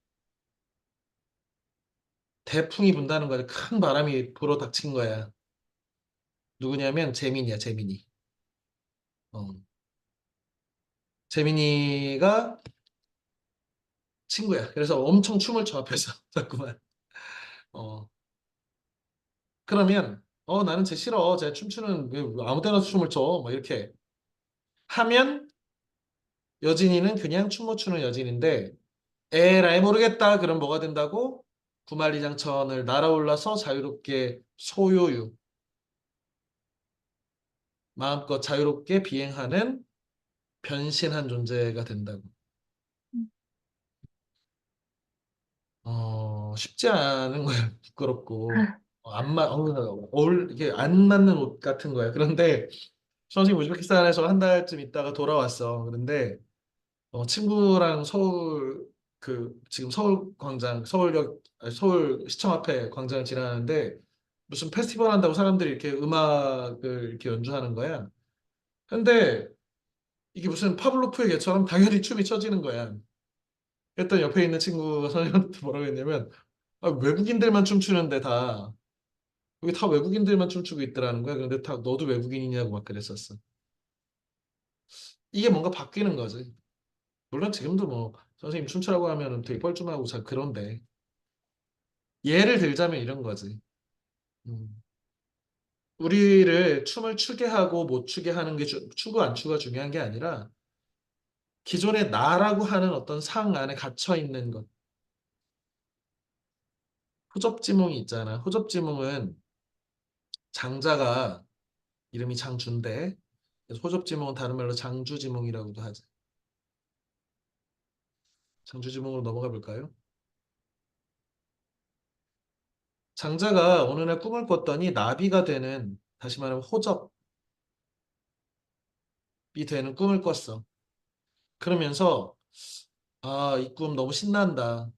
대풍이 분다는 거야. 큰 바람이 불어 닥친 거야. 누구냐면 재민이야, 재민이. 어. 재민이가 친구야. 그래서 엄청 춤을 춰 앞에서 자꾸만. 어. 그러면 나는 쟤 싫어. 쟤 춤추는 왜 아무 데나 춤을 춰. 막 이렇게 하면 여진이는 그냥 춤 못 추는 여진인데 에라이 모르겠다. 그럼 뭐가 된다고? 구만리장천을 날아올라서 자유롭게 소요유 마음껏 자유롭게 비행하는 변신한 존재가 된다고. 쉽지 않은 거야. 부끄럽고. 이게 안 맞는 옷 같은 거야. 그런데 선생님 우즈베키스탄에서 한 달쯤 있다가 돌아왔어. 그런데 친구랑 지금 서울 광장, 서울 시청 앞에 광장을 지나는데 무슨 페스티벌 한다고 사람들이 이렇게 음악을 이렇게 연주하는 거야. 근데 이게 무슨 파블로프의 개처럼 당연히 춤이 춰지는 거야. 그랬더니 옆에 있는 친구가 선생님한테 뭐라고 했냐면 아, 외국인들만 춤추는데 다 여기 다 외국인들만 춤추고 있더라는 거야. 그런데 다 너도 외국인이냐고 막 그랬었어. 이게 뭔가 바뀌는 거지. 물론 지금도 뭐 선생님 춤추라고 하면은 되게 뻘쭘하고 잘 그런데 예를 들자면 이런 거지. 음. 우리를 춤을 추게 하고 못 추게 하는 게 추고 안 추가 중요한 게 아니라 기존의 나라고 하는 어떤 상 안에 갇혀 있는 것. 호접지몽이 있잖아. 호접지몽은 장자가 이름이 장주인데 그래서 호접지몽은 다른 말로 장주지몽이라고도 하지. 장주지몽으로 넘어가 볼까요? 장자가 어느 날 꿈을 꿨더니 나비가 되는 다시 말하면 호접이 되는 꿈을 꿨어. 그러면서 아, 이 꿈 너무 신난다.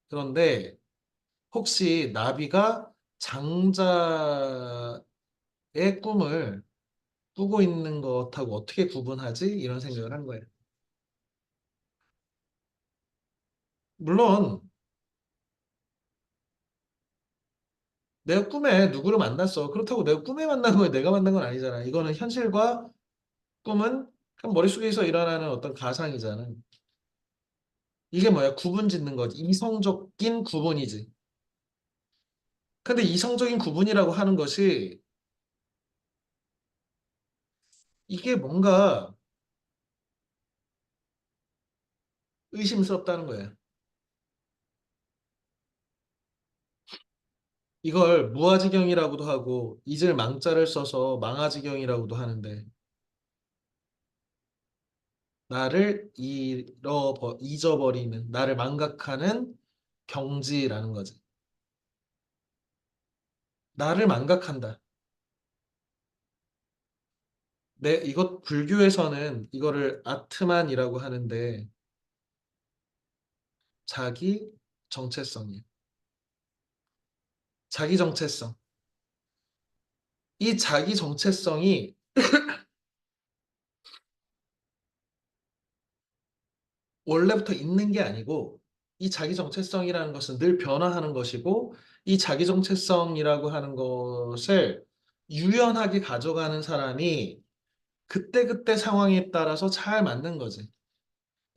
그런데 혹시 나비가 장자의 꿈을 꾸고 있는 것하고 어떻게 구분하지? 이런 생각을 한 거예요. 물론 내가 꿈에 누구를 만났어. 그렇다고 내가 꿈에 만난 거에 내가 만난 건 아니잖아. 이거는 현실과 꿈은 그냥 머릿속에서 일어나는 어떤 가상이잖아. 이게 뭐야? 구분 짓는 거지. 이성적인 구분이지. 근데 이성적인 구분이라고 하는 것이 이게 뭔가 의심스럽다는 거야. 이걸 무아지경이라고도 하고 잊을 망자를 써서 망아지경이라고도 하는데 나를 잊어버리는 나를 망각하는 경지라는 거지. 나를 망각한다. 이것 불교에서는 이거를 아트만이라고 하는데 자기 정체성이에요. 자기 정체성. 이 자기 정체성이 원래부터 있는 게 아니고 이 자기 정체성이라는 것은 늘 변화하는 것이고 이 자기 정체성이라고 하는 것을 유연하게 가져가는 사람이 그때그때 상황에 따라서 잘 맞는 거지.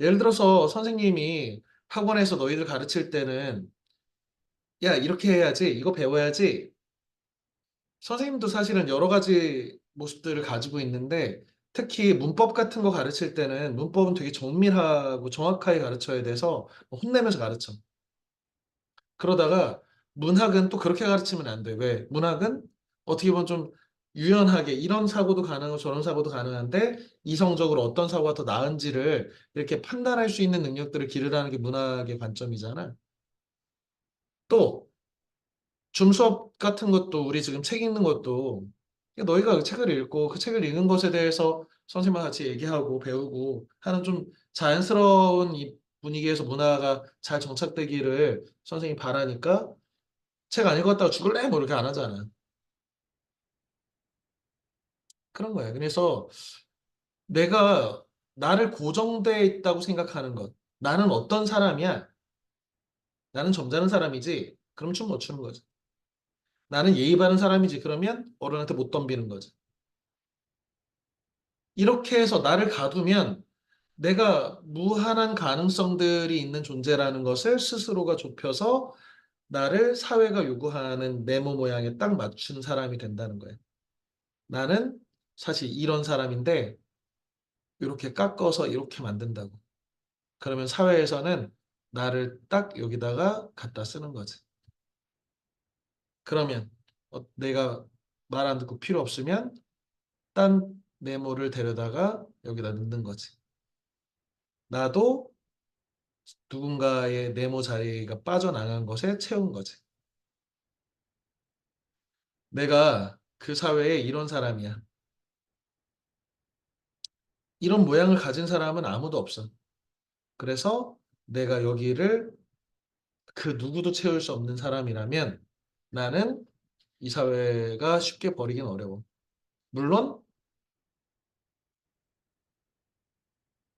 예를 들어서 선생님이 학원에서 너희들 가르칠 때는 야, 이렇게 해야지, 이거 배워야지. 선생님도 사실은 여러 가지 모습들을 가지고 있는데 특히 문법 같은 거 가르칠 때는 문법은 되게 정밀하고 정확하게 가르쳐야 돼서 혼내면서 가르쳐. 그러다가 문학은 또 그렇게 가르치면 안 돼. 왜? 문학은 어떻게 보면 좀 유연하게 이런 사고도 가능하고 저런 사고도 가능한데 이성적으로 어떤 사고가 더 나은지를 이렇게 판단할 수 있는 능력들을 기르라는 게 문학의 관점이잖아. 또 줌 수업 같은 것도 우리 지금 책 읽는 것도 그냥 너희가 그 책을 읽고 그 책을 읽는 것에 대해서 선생님과 같이 얘기하고 배우고 하는 좀 자연스러운 이 분위기에서 문화가 잘 정착되기를 선생님이 바라니까 책 안 읽었다가 죽을래? 뭐 이렇게 안 하잖아. 그런 거야. 그래서 내가 나를 고정돼 있다고 생각하는 것. 나는 어떤 사람이야? 나는 점잖은 사람이지? 그럼 춤 못 추는 거지. 나는 예의 바른 사람이지? 그러면 어른한테 못 덤비는 거지. 이렇게 해서 나를 가두면 내가 무한한 가능성들이 있는 존재라는 것을 스스로가 좁혀서 나를 사회가 요구하는 네모 모양에 딱 맞춘 사람이 된다는 거예요. 나는 사실 이런 사람인데 이렇게 깎아서 이렇게 만든다고. 그러면 사회에서는 나를 딱 여기다가 갖다 쓰는 거지. 그러면 내가 말 안 듣고 필요 없으면 딴 네모를 데려다가 여기다 넣는 거지. 나도 누군가의 네모 자리가 빠져나간 것에 채운 거지. 내가 그 사회에 이런 사람이야. 이런 모양을 가진 사람은 아무도 없어. 그래서 내가 여기를 그 누구도 채울 수 없는 사람이라면 나는 이 사회가 쉽게 버리긴 어려워. 물론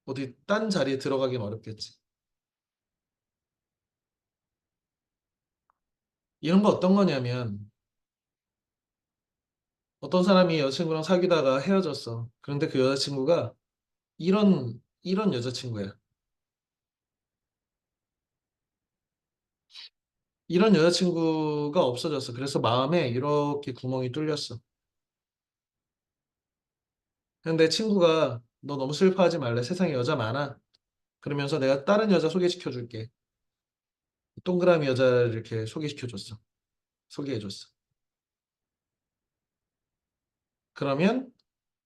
어디 딴 자리에 들어가긴 어렵겠지. 이런 거 어떤 거냐면 어떤 사람이 여자친구랑 사귀다가 헤어졌어. 그런데 그 여자친구가 이런 여자친구야. 이런 여자친구가 없어졌어. 그래서 마음에 이렇게 구멍이 뚫렸어. 근데 친구가 너 너무 슬퍼하지 말래. 세상에 여자 많아. 그러면서 내가 다른 여자 소개시켜 줄게. 동그라미 여자를 이렇게 소개시켜 줬어. 소개해 줬어. 그러면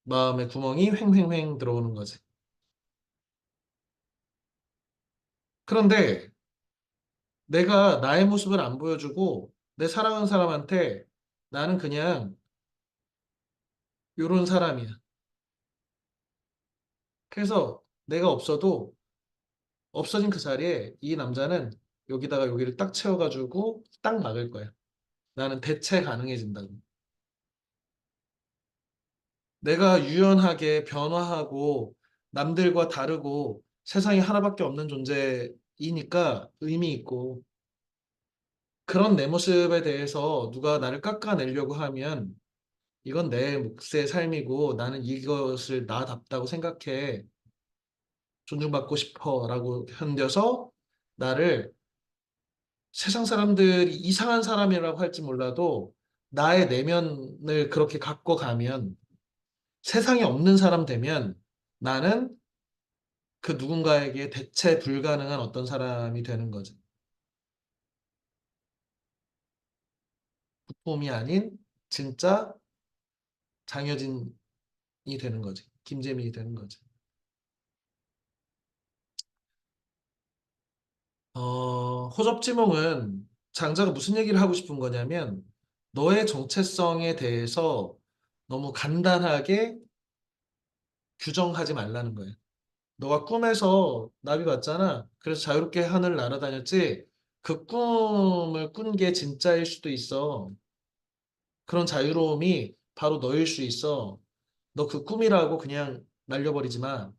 마음에 구멍이 횡횡횡 들어오는 거지. 그런데 내가 나의 모습을 안 보여주고 내 사랑하는 사람한테 나는 그냥 요런 사람이야. 그래서 내가 없어도 없어진 그 자리에 이 남자는 여기다가 여기를 딱 채워가지고 딱 막을 거야. 나는 대체 가능해진다고. 내가 유연하게 변화하고 남들과 다르고 세상에 하나밖에 없는 존재이니까 의미 있고 그런 내 모습에 대해서 누가 나를 깎아내려고 하면 이건 내 몫의 삶이고 나는 이것을 나답다고 생각해. 존중받고 싶어라고 견뎌서 나를 세상 사람들이 이상한 사람이라고 할지 몰라도 나의 내면을 그렇게 갖고 가면 세상에 없는 사람 되면 나는 그 누군가에게 대체 불가능한 어떤 사람이 되는 거지. 부품이 아닌 진짜 장여진이 되는 거지. 김재민이 되는 거지. 호접지몽은 장자가 무슨 얘기를 하고 싶은 거냐면 너의 정체성에 대해서 너무 간단하게 규정하지 말라는 거예요. 너가 꿈에서 나비 봤잖아. 그래서 자유롭게 하늘 날아다녔지. 그 꿈을 꾼 게 진짜일 수도 있어. 그런 자유로움이 바로 너일 수 있어. 너 그 꿈이라고 그냥 날려버리지 마.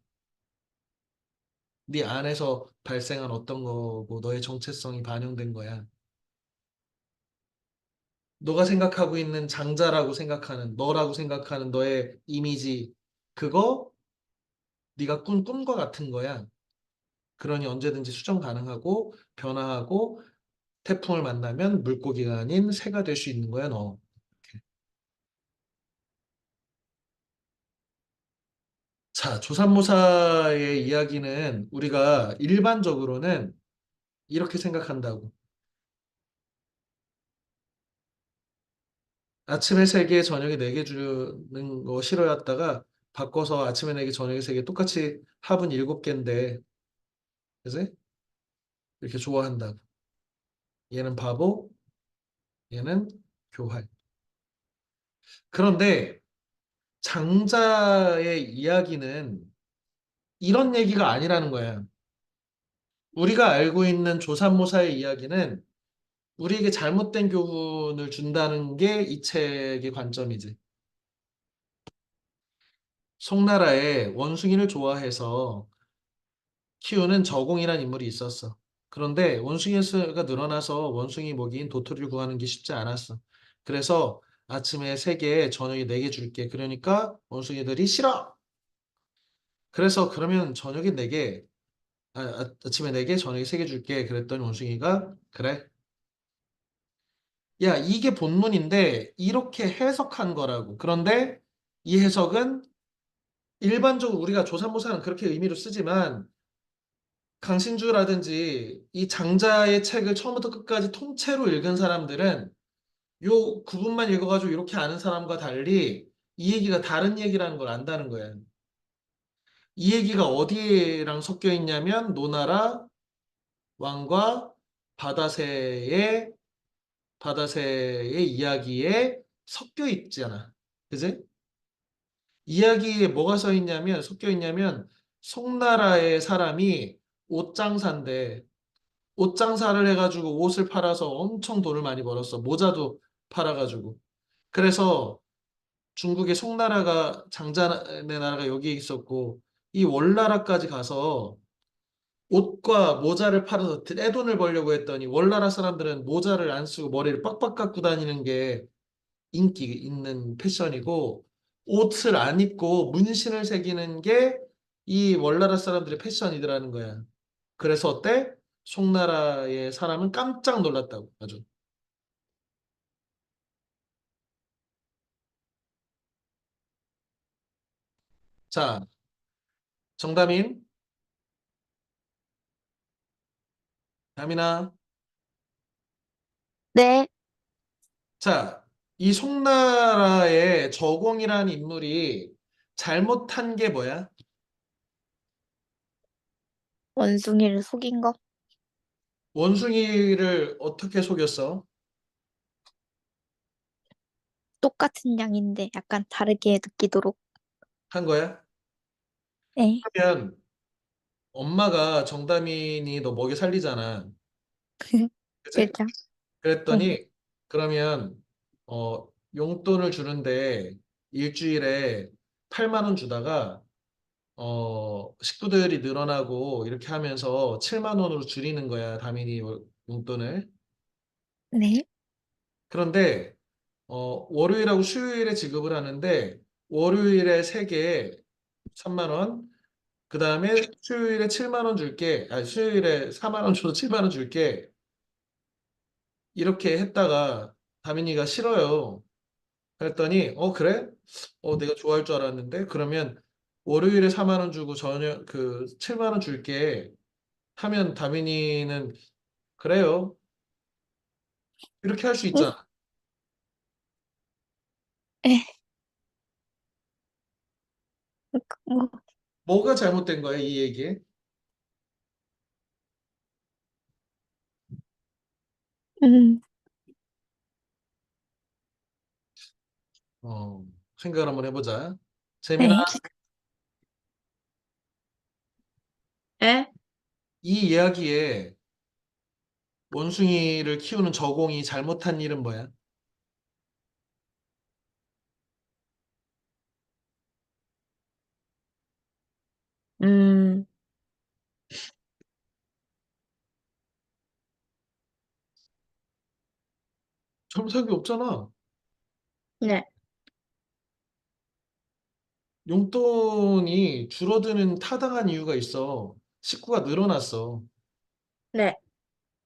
네 안에서 발생한 어떤 거고 너의 정체성이 반영된 거야. 너가 생각하고 있는 장자라고 생각하는 너라고 생각하는 너의 이미지 그거 네가 꾼 꿈과 같은 거야. 그러니 언제든지 수정 가능하고 변화하고 태풍을 만나면 물고기가 아닌 새가 될 수 있는 거야, 너. 자, 조삼모사의 이야기는 우리가 일반적으로는 이렇게 생각한다고. 아침에 세 개, 저녁에 네 개 주는 거 싫어했다가 바꿔서 아침에 네 개, 저녁에 세 개 똑같이 합은 일곱 개인데, 그지? 이렇게 좋아한다고. 얘는 바보, 얘는 교활. 그런데 장자의 이야기는 이런 얘기가 아니라는 거야. 우리가 알고 있는 조삼모사의 이야기는 우리에게 잘못된 교훈을 준다는 게 이 책의 관점이지. 송나라에 원숭이를 좋아해서 키우는 저공이라는 인물이 있었어. 그런데 원숭이 수가 늘어나서 원숭이 먹이인 도토리를 구하는 게 쉽지 않았어. 그래서 아침에 세 개, 저녁에 네 개 줄게. 그러니까 원숭이들이 싫어. 그래서 그러면 저녁에 네 개, 아침에 네 개, 저녁에 세 개 줄게. 그랬더니 원숭이가 그래. 야, 이게 본문인데 이렇게 해석한 거라고. 그런데 이 해석은 일반적으로 우리가 조삼모사는 그렇게 의미로 쓰지만 강신주라든지 이 장자의 책을 처음부터 끝까지 통째로 읽은 사람들은 요 구분만 읽어가지고 이렇게 아는 사람과 달리 이 얘기가 다른 얘기라는 걸 안다는 거야. 이 얘기가 어디랑 섞여 있냐면 노나라 왕과 바다새의 바다새의 이야기에 섞여 있잖아. 그지? 이야기에 뭐가 써 있냐면 섞여 있냐면 송나라의 사람이 옷장사인데 옷장사를 해가지고 옷을 팔아서 엄청 돈을 많이 벌었어. 모자도 팔아가지고. 그래서 중국의 송나라가 장자의 나라가 여기에 있었고 이 월나라까지 가서 옷과 모자를 팔아서 떼돈을 벌려고 했더니 월나라 사람들은 모자를 안 쓰고 머리를 빡빡 깎고 다니는 게 인기 있는 패션이고 옷을 안 입고 문신을 새기는 게 이 월나라 사람들의 패션이더라는 거야. 그래서 어때? 송나라의 사람은 깜짝 놀랐다고 아주. 자, 정다민, 다민아. 네, 자, 이 송나라의 저공이라는 인물이 잘못한 게 뭐야? 원숭이를 속인 거 원숭이를 어떻게 속였어? 똑같은 양인데 약간 다르게 느끼도록. 한 거야? 네, 그러면 엄마가 정다민이 너 먹여 살리잖아. 그치? 그죠? 네, 그랬더니 그러면 용돈을 주는데 일주일에 8만 원 주다가 식구들이 늘어나고 이렇게 하면서 7만 원으로 줄이는 거야, 다민이 용돈을. 네, 그런데 월요일하고 수요일에 지급을 하는데 월요일에 3개 3만 원, 그 다음에 수요일에 7만 원 줄게. 아니, 수요일에 4만 원 줘서 7만 원 줄게. 이렇게 했다가 다민이가 싫어요. 그랬더니 그래? 내가 좋아할 줄 알았는데 그러면 월요일에 4만 원 주고 저녁 그 7만 원 줄게 하면 다민이는 그래요. 이렇게 할 수 응? 있잖아. 에, 뭐, 뭐가 잘못된 거야, 이 얘기에? 음, 생각을 한번 해보자. 재민아, 네, 에? 이 이야기에 원숭이를 키우는 저공이 잘못한 일은 뭐야? 음, 겸사겸 없잖아. 네. 용돈이 줄어드는 타당한 이유가 있어. 식구가 늘어났어. 네.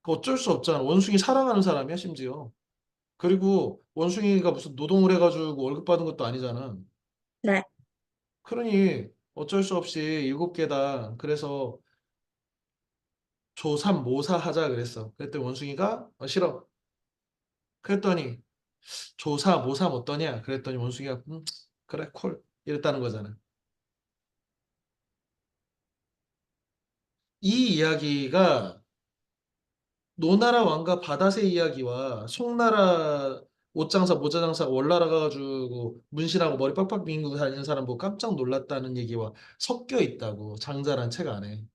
그 어쩔 수 없잖아. 원숭이 사랑하는 사람이야, 심지어. 그리고 원숭이가 무슨 노동을 해가지고 월급 받은 것도 아니잖아. 네. 그러니 어쩔 수 없이 7개다. 그래서 조삼모사 하자 그랬어. 그랬더니 원숭이가 싫어. 그랬더니 조사모삼 어떠냐? 그랬더니 원숭이가 그래 콜 이랬다는 거잖아. 이 이야기가 노나라 왕과 바다새 이야기와 송나라 옷장사 모자장사 월나라 가가지고 문신하고 머리 빡빡 빙고 다니는 사람 보고 깜짝 놀랐다는 얘기와 섞여 있다고 장자란 책 안에.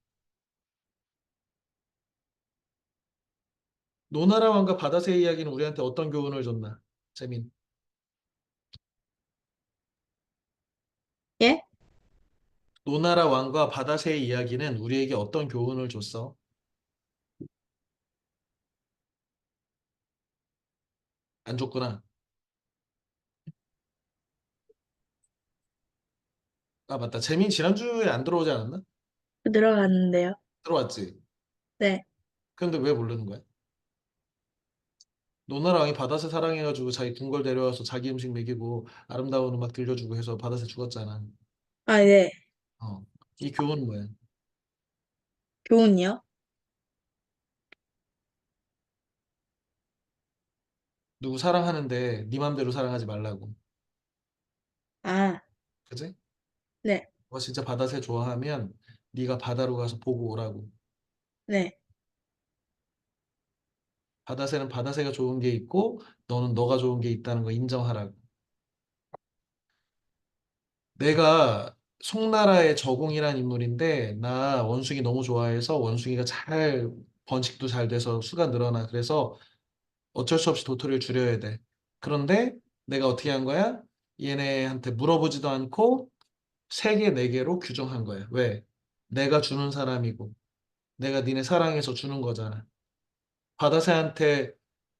노나라 왕과 바다새 이야기는 우리한테 어떤 교훈을 줬나? 재민. 예? 노나라 왕과 바다새의 이야기는 우리에게 어떤 교훈을 줬어? 안 줬구나. 아, 맞다. 재민 지난주에 안 들어오지 않았나? 들어갔는데요. 들어왔지. 네. 근데 왜 모르는 거야? 노나라 왕이 바다새 사랑해가지고 자기 궁궐 데려와서 자기 음식 먹이고 아름다운 음악 들려주고 해서 바다새 죽었잖아. 아, 네. 어. 이 교훈은 뭐야? 교훈이요? 누구 사랑하는데 네 맘대로 사랑하지 말라고. 아, 그지? 네. 너 진짜 바다새 좋아하면 네가 바다로 가서 보고 오라고. 네. 바다새는 바다새가 좋은 게 있고 너는 너가 좋은 게 있다는 거 인정하라고. 내가 송나라의 저공이란 인물인데 나 원숭이 너무 좋아해서 원숭이가 잘 번식도 잘 돼서 수가 늘어나. 그래서 어쩔 수 없이 도토리를 줄여야 돼. 그런데 내가 어떻게 한 거야? 얘네한테 물어보지도 않고 3개, 4개로 규정한 거야. 왜? 내가 주는 사람이고 내가 니네 사랑해서 주는 거잖아. 바다새한테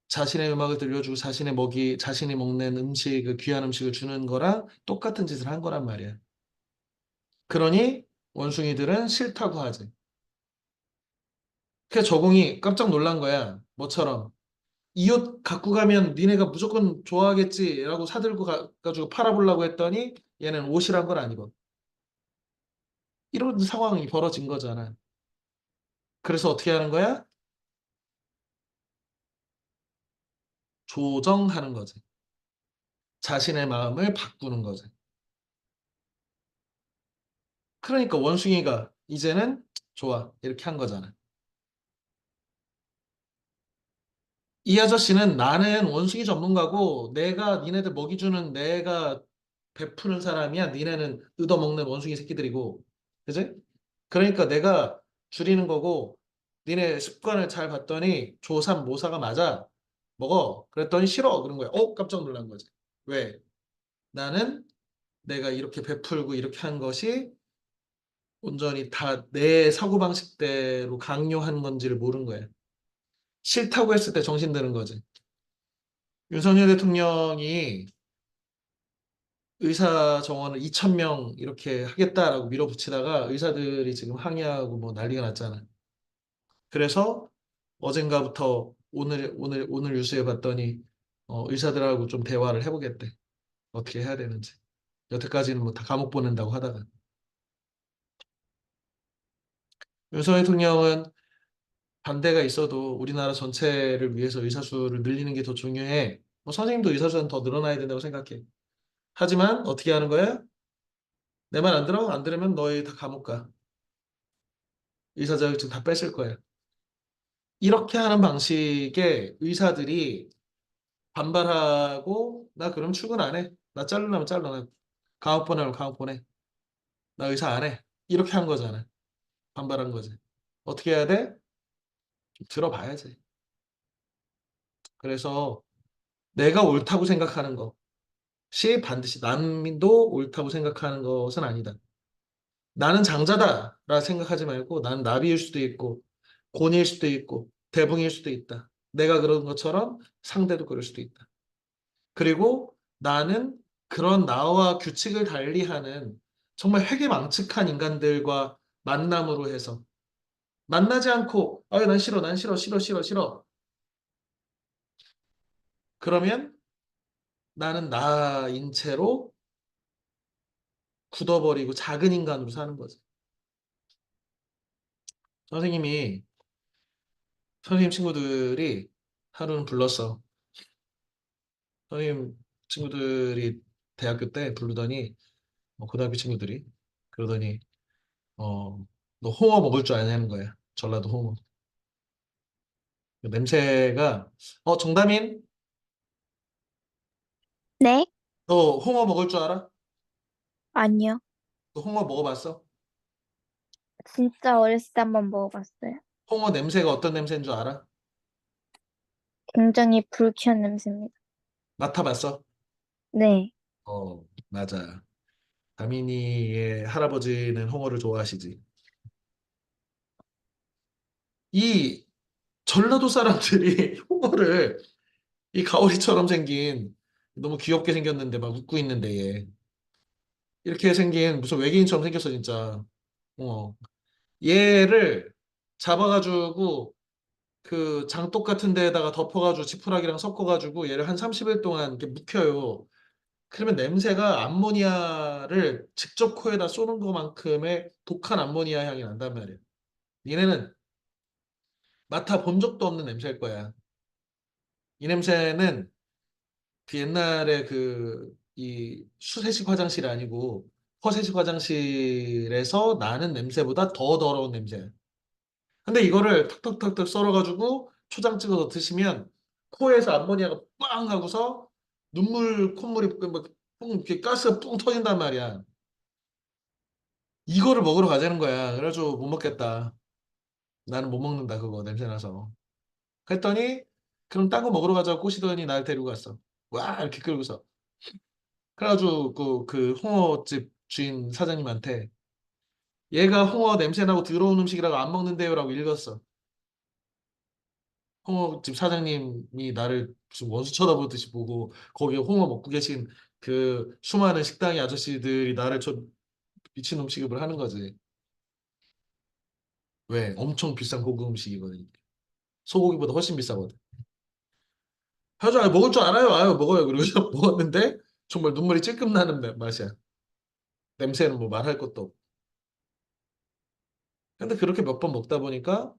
자신의 음악을 들려주고 자신의 먹이, 자신이 먹는 음식, 그 귀한 음식을 주는 거랑 똑같은 짓을 한 거란 말이야. 그러니 원숭이들은 싫다고 하지. 그래서 저공이 깜짝 놀란 거야. 뭐처럼. 이 옷 갖고 가면 니네가 무조건 좋아하겠지라고 사들고 가지고 팔아보려고 했더니 얘는 옷이란 걸 안 입어. 이런 상황이 벌어진 거잖아. 그래서 어떻게 하는 거야? 조정하는 거지. 자신의 마음을 바꾸는 거지. 그러니까 원숭이가 이제는 좋아. 이렇게 한 거잖아. 이 아저씨는 나는 원숭이 전문가고 내가 니네들 먹이 주는 내가 베푸는 사람이야. 니네는 얻어먹는 원숭이 새끼들이고. 그지? 그러니까 내가 줄이는 거고 니네 습관을 잘 봤더니 조삼 모사가 맞아. 먹어. 그랬더니 싫어. 그런 거야. 깜짝 놀란 거지. 왜? 나는 내가 이렇게 베풀고 이렇게 한 것이 온전히 다 내 사고방식대로 강요한 건지를 모르는 거야. 싫다고 했을 때 정신 드는 거지. 윤석열 대통령이 의사 정원을 2,000명 이렇게 하겠다라고 밀어붙이다가 의사들이 지금 항의하고 뭐 난리가 났잖아. 그래서 어젠가부터 오늘 뉴스에 봤더니 의사들하고 좀 대화를 해보겠대. 어떻게 해야 되는지. 여태까지는 뭐 다 감옥 보낸다고 하다가. 윤석열 대통령은 반대가 있어도 우리나라 전체를 위해서 의사 수를 늘리는 게 더 중요해. 뭐 선생님도 의사 수는 더 늘어나야 된다고 생각해. 하지만 어떻게 하는 거야? 내 말 안 들어? 안 들으면 너희 다 감옥 가. 의사 자격증 다 뺏을 거야. 이렇게 하는 방식의 의사들이 반발하고 나 그럼 출근 안 해. 나 자르려면 잘라. 나 감옥 보내면 감옥 보내. 나 의사 안 해. 이렇게 한 거잖아. 반발한 거지. 어떻게 해야 돼? 좀 들어봐야지. 그래서 내가 옳다고 생각하는 것이 반드시 남도 옳다고 생각하는 것은 아니다. 나는 장자다라 생각하지 말고 나는 나비일 수도 있고 곤일 수도 있고 대붕일 수도 있다. 내가 그런 것처럼 상대도 그럴 수도 있다. 그리고 나는 그런 나와 규칙을 달리하는 정말 회개망측한 인간들과 만남으로 해서 만나지 않고 아유 난 싫어 난 싫어 싫어 싫어 싫어 그러면 나는 나인 채로 굳어버리고 작은 인간으로 사는 거지. 선생님이 선생님 친구들이 하루는 불렀어. 선생님 친구들이 대학교 때 부르더니 고등학교 친구들이 그러더니 너 홍어 먹을 줄 아냐는 거야. 전라도 홍어. 냄새가 정다민 네? 너 홍어 먹을 줄 알아? 아니요. 너 홍어 먹어봤어? 진짜 어렸을 때 한번 먹어봤어요. 홍어 냄새가 어떤 냄새인 줄 알아? 굉장히 불쾌한 냄새입니다. 맡아봤어? 네. 맞아. 다민이의 할아버지는 홍어를 좋아하시지. 이 전라도 사람들이 홍어를 이 가오리처럼 생긴 너무 귀엽게 생겼는데 막 웃고 있는데 얘 이렇게 생긴 무슨 외계인처럼 생겼어 진짜. 어. 얘를 잡아가지고 그 장독 같은 데에다가 덮어가지고 지푸라기랑 섞어가지고 얘를 한 30일 동안 이렇게 묵혀요. 그러면 냄새가 암모니아를 직접 코에다 쏘는 것만큼의 독한 암모니아 향이 난단 말이야. 얘네는 맡아본 적도 없는 냄새일 거야. 이 냄새는 그 옛날에 이 수세식 화장실 아니고 허세식 화장실에서 나는 냄새보다 더 더러운 냄새야. 근데 이거를 탁탁탁탁 썰어가지고 초장 찍어서 드시면 코에서 암모니아가 빵 하고서 콧물이 막 뿡, 이렇게 가스가 뿡 터진단 말이야. 이거를 먹으러 가자는 거야. 그래가지고 못 먹겠다. 나는 못 먹는다, 그거 냄새나서. 그랬더니, 그럼 딴 거 먹으러 가자고 꼬시더니 날 데리고 갔어. 와, 이렇게 끌고서. 그래가지고 그 홍어집 주인 사장님한테 얘가 홍어 냄새나고 더러운 음식이라고 안 먹는데요라고 읽었어. 홍어집 사장님이 나를 무슨 원수 쳐다보듯이 보고 거기에 홍어 먹고 계신 그 수많은 식당의 아저씨들이 나를 저 미친놈 취급을 하는 거지. 왜? 엄청 비싼 고급 음식이거든. 소고기보다 훨씬 비싸거든. 하죠. 아, 먹을 줄 알아요. 아유, 먹어요. 그리고 먹었는데 정말 눈물이 찔끔 나는 맛이야. 냄새는 뭐 말할 것도 없고. 근데 그렇게 몇 번 먹다 보니까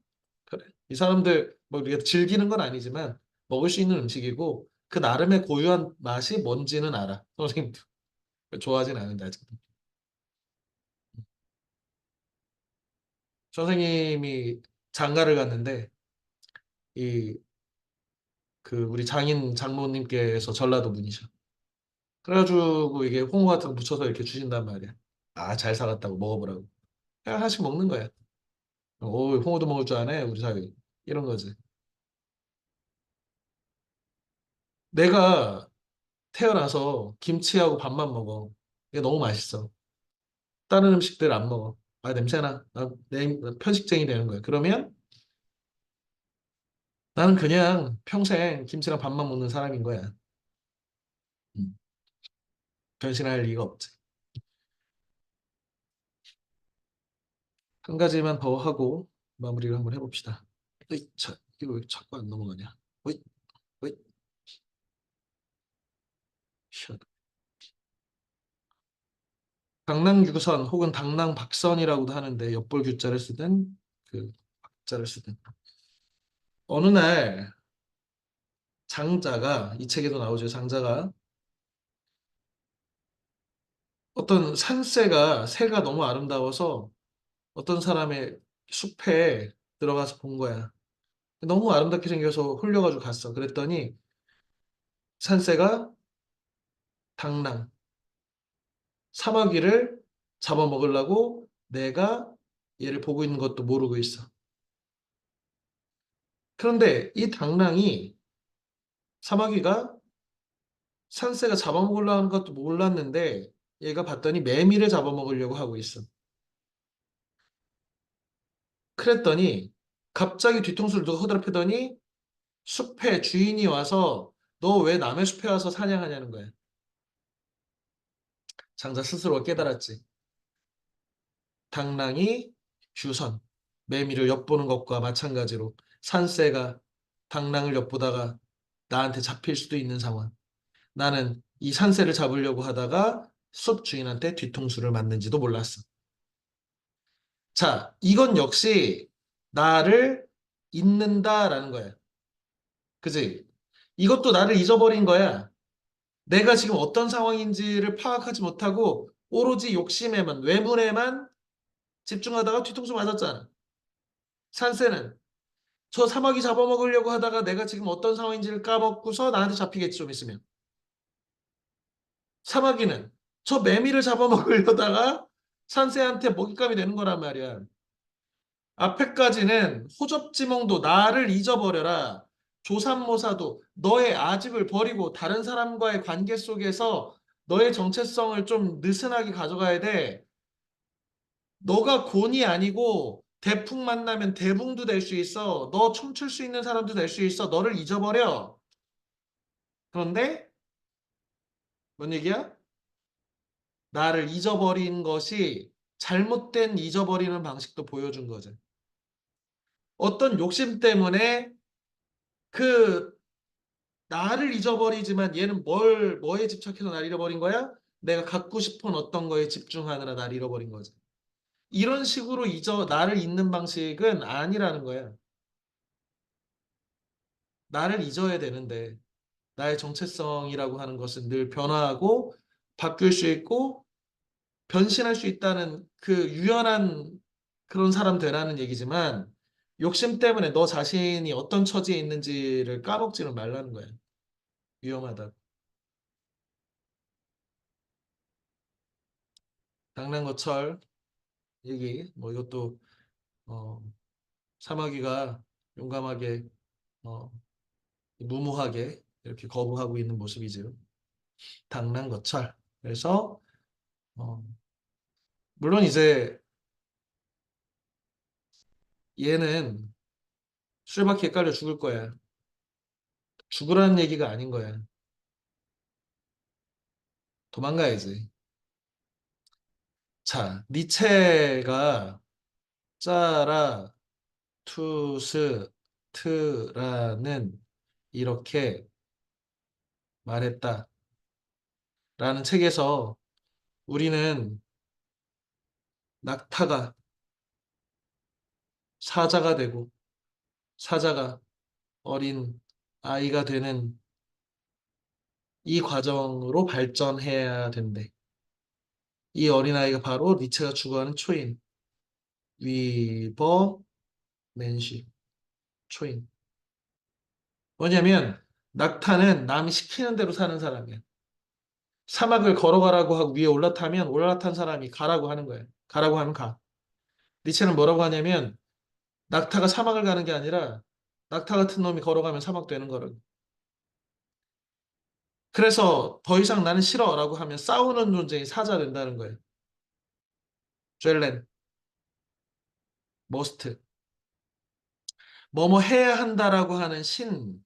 그래. 이 사람들 뭐 우리가 즐기는 건 아니지만 먹을 수 있는 음식이고 그 나름의 고유한 맛이 뭔지는 알아. 선생님도 좋아하진 않은데 아직도. 선생님이 장가를 갔는데 이 우리 장인 장모님께서 전라도 분이셔. 그래가지고 이게 홍어 같은 거 묻혀서 이렇게 주신단 말이야. 아, 잘 살았다고 먹어보라고. 그냥 하나씩 먹는 거야. 오, 홍어도 먹을 줄 아네, 우리 사위. 이런 거지. 내가 태어나서 김치하고 밥만 먹어. 이게 너무 맛있어. 다른 음식들 안 먹어. 아, 냄새나. 내 편식쟁이 되는 거야. 그러면 나는 그냥 평생 김치랑 밥만 먹는 사람인 거야. 음, 변신할 리가 없지. 한 가지만 더 하고 마무리를 한번 해봅시다. 으이, 이거 왜 자꾸 안 넘어가냐? 으이, 으이, 샷. 당랑유선 혹은 당랑박선이라고도 하는데 엿볼규자를 쓰든 그 박자를 쓰든 어느 날 장자가 이 책에도 나오죠. 장자가 어떤 새가 너무 아름다워서 어떤 사람의 숲에 들어가서 본 거야. 너무 아름답게 생겨서 홀려가지고 갔어. 그랬더니 산새가 당랑 사마귀를 잡아먹으려고 내가 얘를 보고 있는 것도 모르고 있어. 그런데 이 당랑이 사마귀가 산새가 잡아먹으려고 하는 것도 몰랐는데 얘가 봤더니 매미를 잡아먹으려고 하고 있어. 그랬더니 갑자기 뒤통수를 누가 후드려 패더니 숲의 주인이 와서 너 왜 남의 숲에 와서 사냥하냐는 거야. 장자 스스로 깨달았지. 당랑이 휴선, 매미를 엿보는 것과 마찬가지로 산새가 당랑을 엿보다가 나한테 잡힐 수도 있는 상황. 나는 이 산새를 잡으려고 하다가 숲 주인한테 뒤통수를 맞는지도 몰랐어. 자, 이건 역시 나를 잊는다라는 거야. 그지? 이것도 나를 잊어버린 거야. 내가 지금 어떤 상황인지를 파악하지 못하고 오로지 욕심에만, 외문에만 집중하다가 뒤통수 맞았잖아. 산새는 저 사마귀 잡아먹으려고 하다가 내가 지금 어떤 상황인지를 까먹고서 나한테 잡히겠지, 좀 있으면. 사마귀는 저 매미를 잡아먹으려다가 산새한테 먹잇감이 되는 거란 말이야. 앞에까지는 호접지몽도 나를 잊어버려라. 조삼모사도 너의 아집을 버리고 다른 사람과의 관계 속에서 너의 정체성을 좀 느슨하게 가져가야 돼. 너가 곤이 아니고 대풍 만나면 대붕도 될 수 있어. 너 춤출 수 있는 사람도 될 수 있어. 너를 잊어버려. 그런데 뭔 얘기야? 나를 잊어버린 것이 잘못된 잊어버리는 방식도 보여준 거죠. 어떤 욕심 때문에 그 나를 잊어버리지만 얘는 뭐에 집착해서 나를 잃어버린 거야? 내가 갖고 싶은 어떤 거에 집중하느라 나를 잃어버린 거지. 이런 식으로 나를 잊는 방식은 아니라는 거야. 나를 잊어야 되는데 나의 정체성이라고 하는 것은 늘 변화하고 바뀔 수 있고 변신할 수 있다는 그 유연한 그런 사람 되라는 얘기지만 욕심 때문에 너 자신이 어떤 처지에 있는지를 까먹지는 말라는 거야. 위험하다. 당랑거철 얘기 뭐 이것도 어, 사마귀가 용감하게 어, 무모하게 이렇게 거부하고 있는 모습이죠. 당랑거철. 그래서 어, 물론 이제 얘는 술바퀴에 깔려 죽을 거야. 죽으라는 얘기가 아닌 거야. 도망가야지. 자, 니체가 짜라 투스 트라는 이렇게 말했다라는 책에서 우리는 낙타가 사자가 되고 사자가 어린 아이가 되는 이 과정으로 발전해야 된대. 이 어린아이가 바로 니체가 추구하는 초인, 위버 맨시, 초인. 뭐냐면 낙타는 남이 시키는 대로 사는 사람이야. 사막을 걸어가라고 하고 위에 올라타면 올라탄 사람이 가라고 하는 거야. 가라고 하면 가. 니체는 뭐라고 하냐면 낙타가 사막을 가는 게 아니라 낙타 같은 놈이 걸어가면 사막 되는 거라고. 그래서 더 이상 나는 싫어라고 하면 싸우는 존재인 사자 된다는 거예요. 죗렌, 머스트. 뭐뭐 해야 한다라고 하는 신의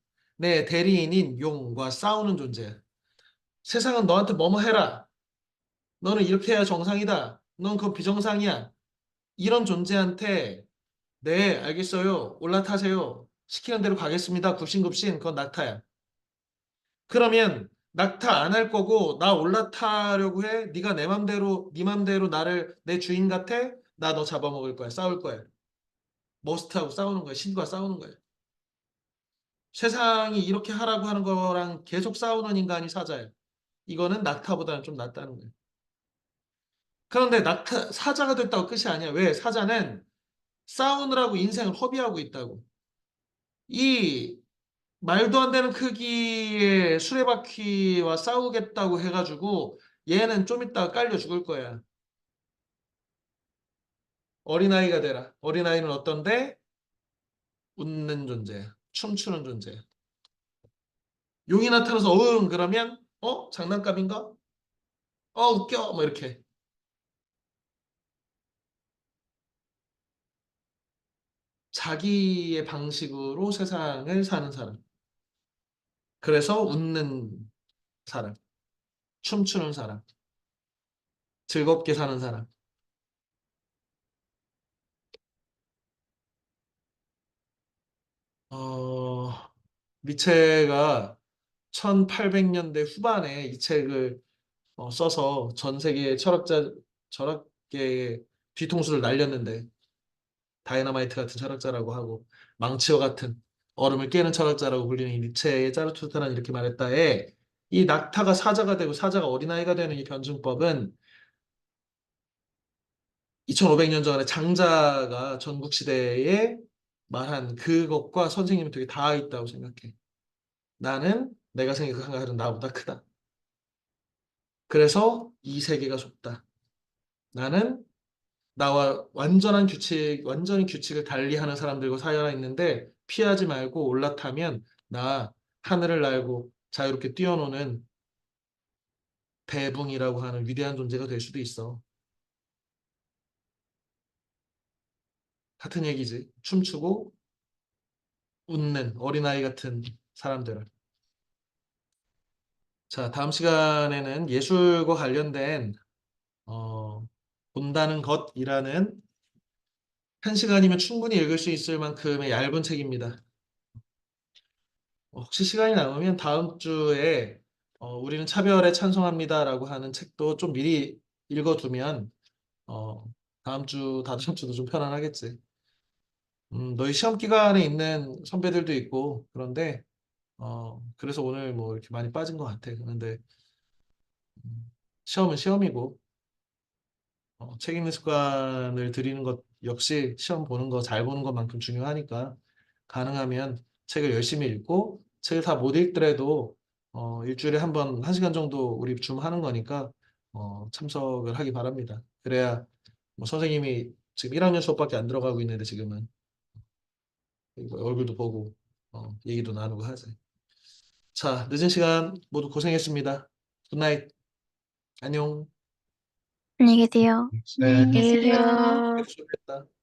대리인인 용과 싸우는 존재야. 세상은 너한테 뭐뭐 해라. 너는 이렇게 해야 정상이다. 넌 그건 비정상이야. 이런 존재한테 네, 알겠어요. 올라타세요. 시키는 대로 가겠습니다. 굽신굽신. 그건 낙타야. 그러면 낙타 안 할 거고 나 올라타려고 해? 네가 내 맘대로 네 맘대로 나를 내 주인 같아? 나 너 잡아먹을 거야. 싸울 거야. 머스트하고 싸우는 거야. 신과 싸우는 거야. 세상이 이렇게 하라고 하는 거랑 계속 싸우는 인간이 사자야. 이거는 낙타보다는 좀 낫다는 거예요. 그런데 사자가 됐다고 끝이 아니야. 왜? 사자는 싸우느라고 인생을 허비하고 있다고. 이 말도 안 되는 크기의 수레바퀴와 싸우겠다고 해가지고 얘는 좀 이따가 깔려 죽을 거야. 어린아이가 되라. 어린아이는 어떤데? 웃는 존재야. 춤추는 존재야. 용이 나타나서 그러면 장난감인가? 웃겨 뭐 이렇게. 자기의 방식으로 세상을 사는 사람. 그래서 웃는 사람, 춤추는 사람, 즐겁게 사는 사람. 어, 니체가 1800년대 후반에 이 책을 써서 전 세계 철학계의 뒤통수를 날렸는데 다이너마이트 같은 철학자라고 하고 망치와 같은 얼음을 깨는 철학자라고 불리는 이 니체의 자르투스트라는 이렇게 말했다에 이 낙타가 사자가 되고 사자가 어린아이가 되는 이 변증법은 2500년 전에 장자가 전국시대에 말한 그것과 선생님이 되게 닿아 있다고 생각해. 나는 내가 생각하는 나보다 크다. 그래서 이 세계가 좁다. 나는 나와 완전히 규칙을 달리하는 사람들과 살아 있는데 피하지 말고 올라타면 나 하늘을 날고 자유롭게 뛰어노는 대붕이라고 하는 위대한 존재가 될 수도 있어. 같은 얘기지. 춤추고 웃는 어린아이 같은 사람들을. 자, 다음 시간에는 예술과 관련된 본다는 것이라는 한 시간이면 충분히 읽을 수 있을 만큼의 얇은 책입니다. 혹시 시간이 남으면 다음 주에 우리는 차별에 찬성합니다라고 하는 책도 좀 미리 읽어두면 다음 주, 다다음 주도 좀 편안하겠지. 너희 시험 기간에 있는 선배들도 있고 그런데 그래서 오늘 뭐 이렇게 많이 빠진 것 같아. 그런데 시험은 시험이고 책 읽는 습관을 들이는 것 역시 시험 보는 거 잘 보는 것만큼 중요하니까 가능하면 책을 열심히 읽고 책을 다 못 읽더라도 일주일에 한 번, 한 시간 정도 우리 줌 하는 거니까 참석을 하기 바랍니다. 그래야 뭐 선생님이 지금 1학년 수업밖에 안 들어가고 있는데 지금은 얼굴도 보고 얘기도 나누고 하지. 자, 늦은 시간 모두 고생했습니다. 굿나잇. 안녕. 안녕히 계세요. 네. 안녕히 계세요. 안녕히 계세요. 수고했다.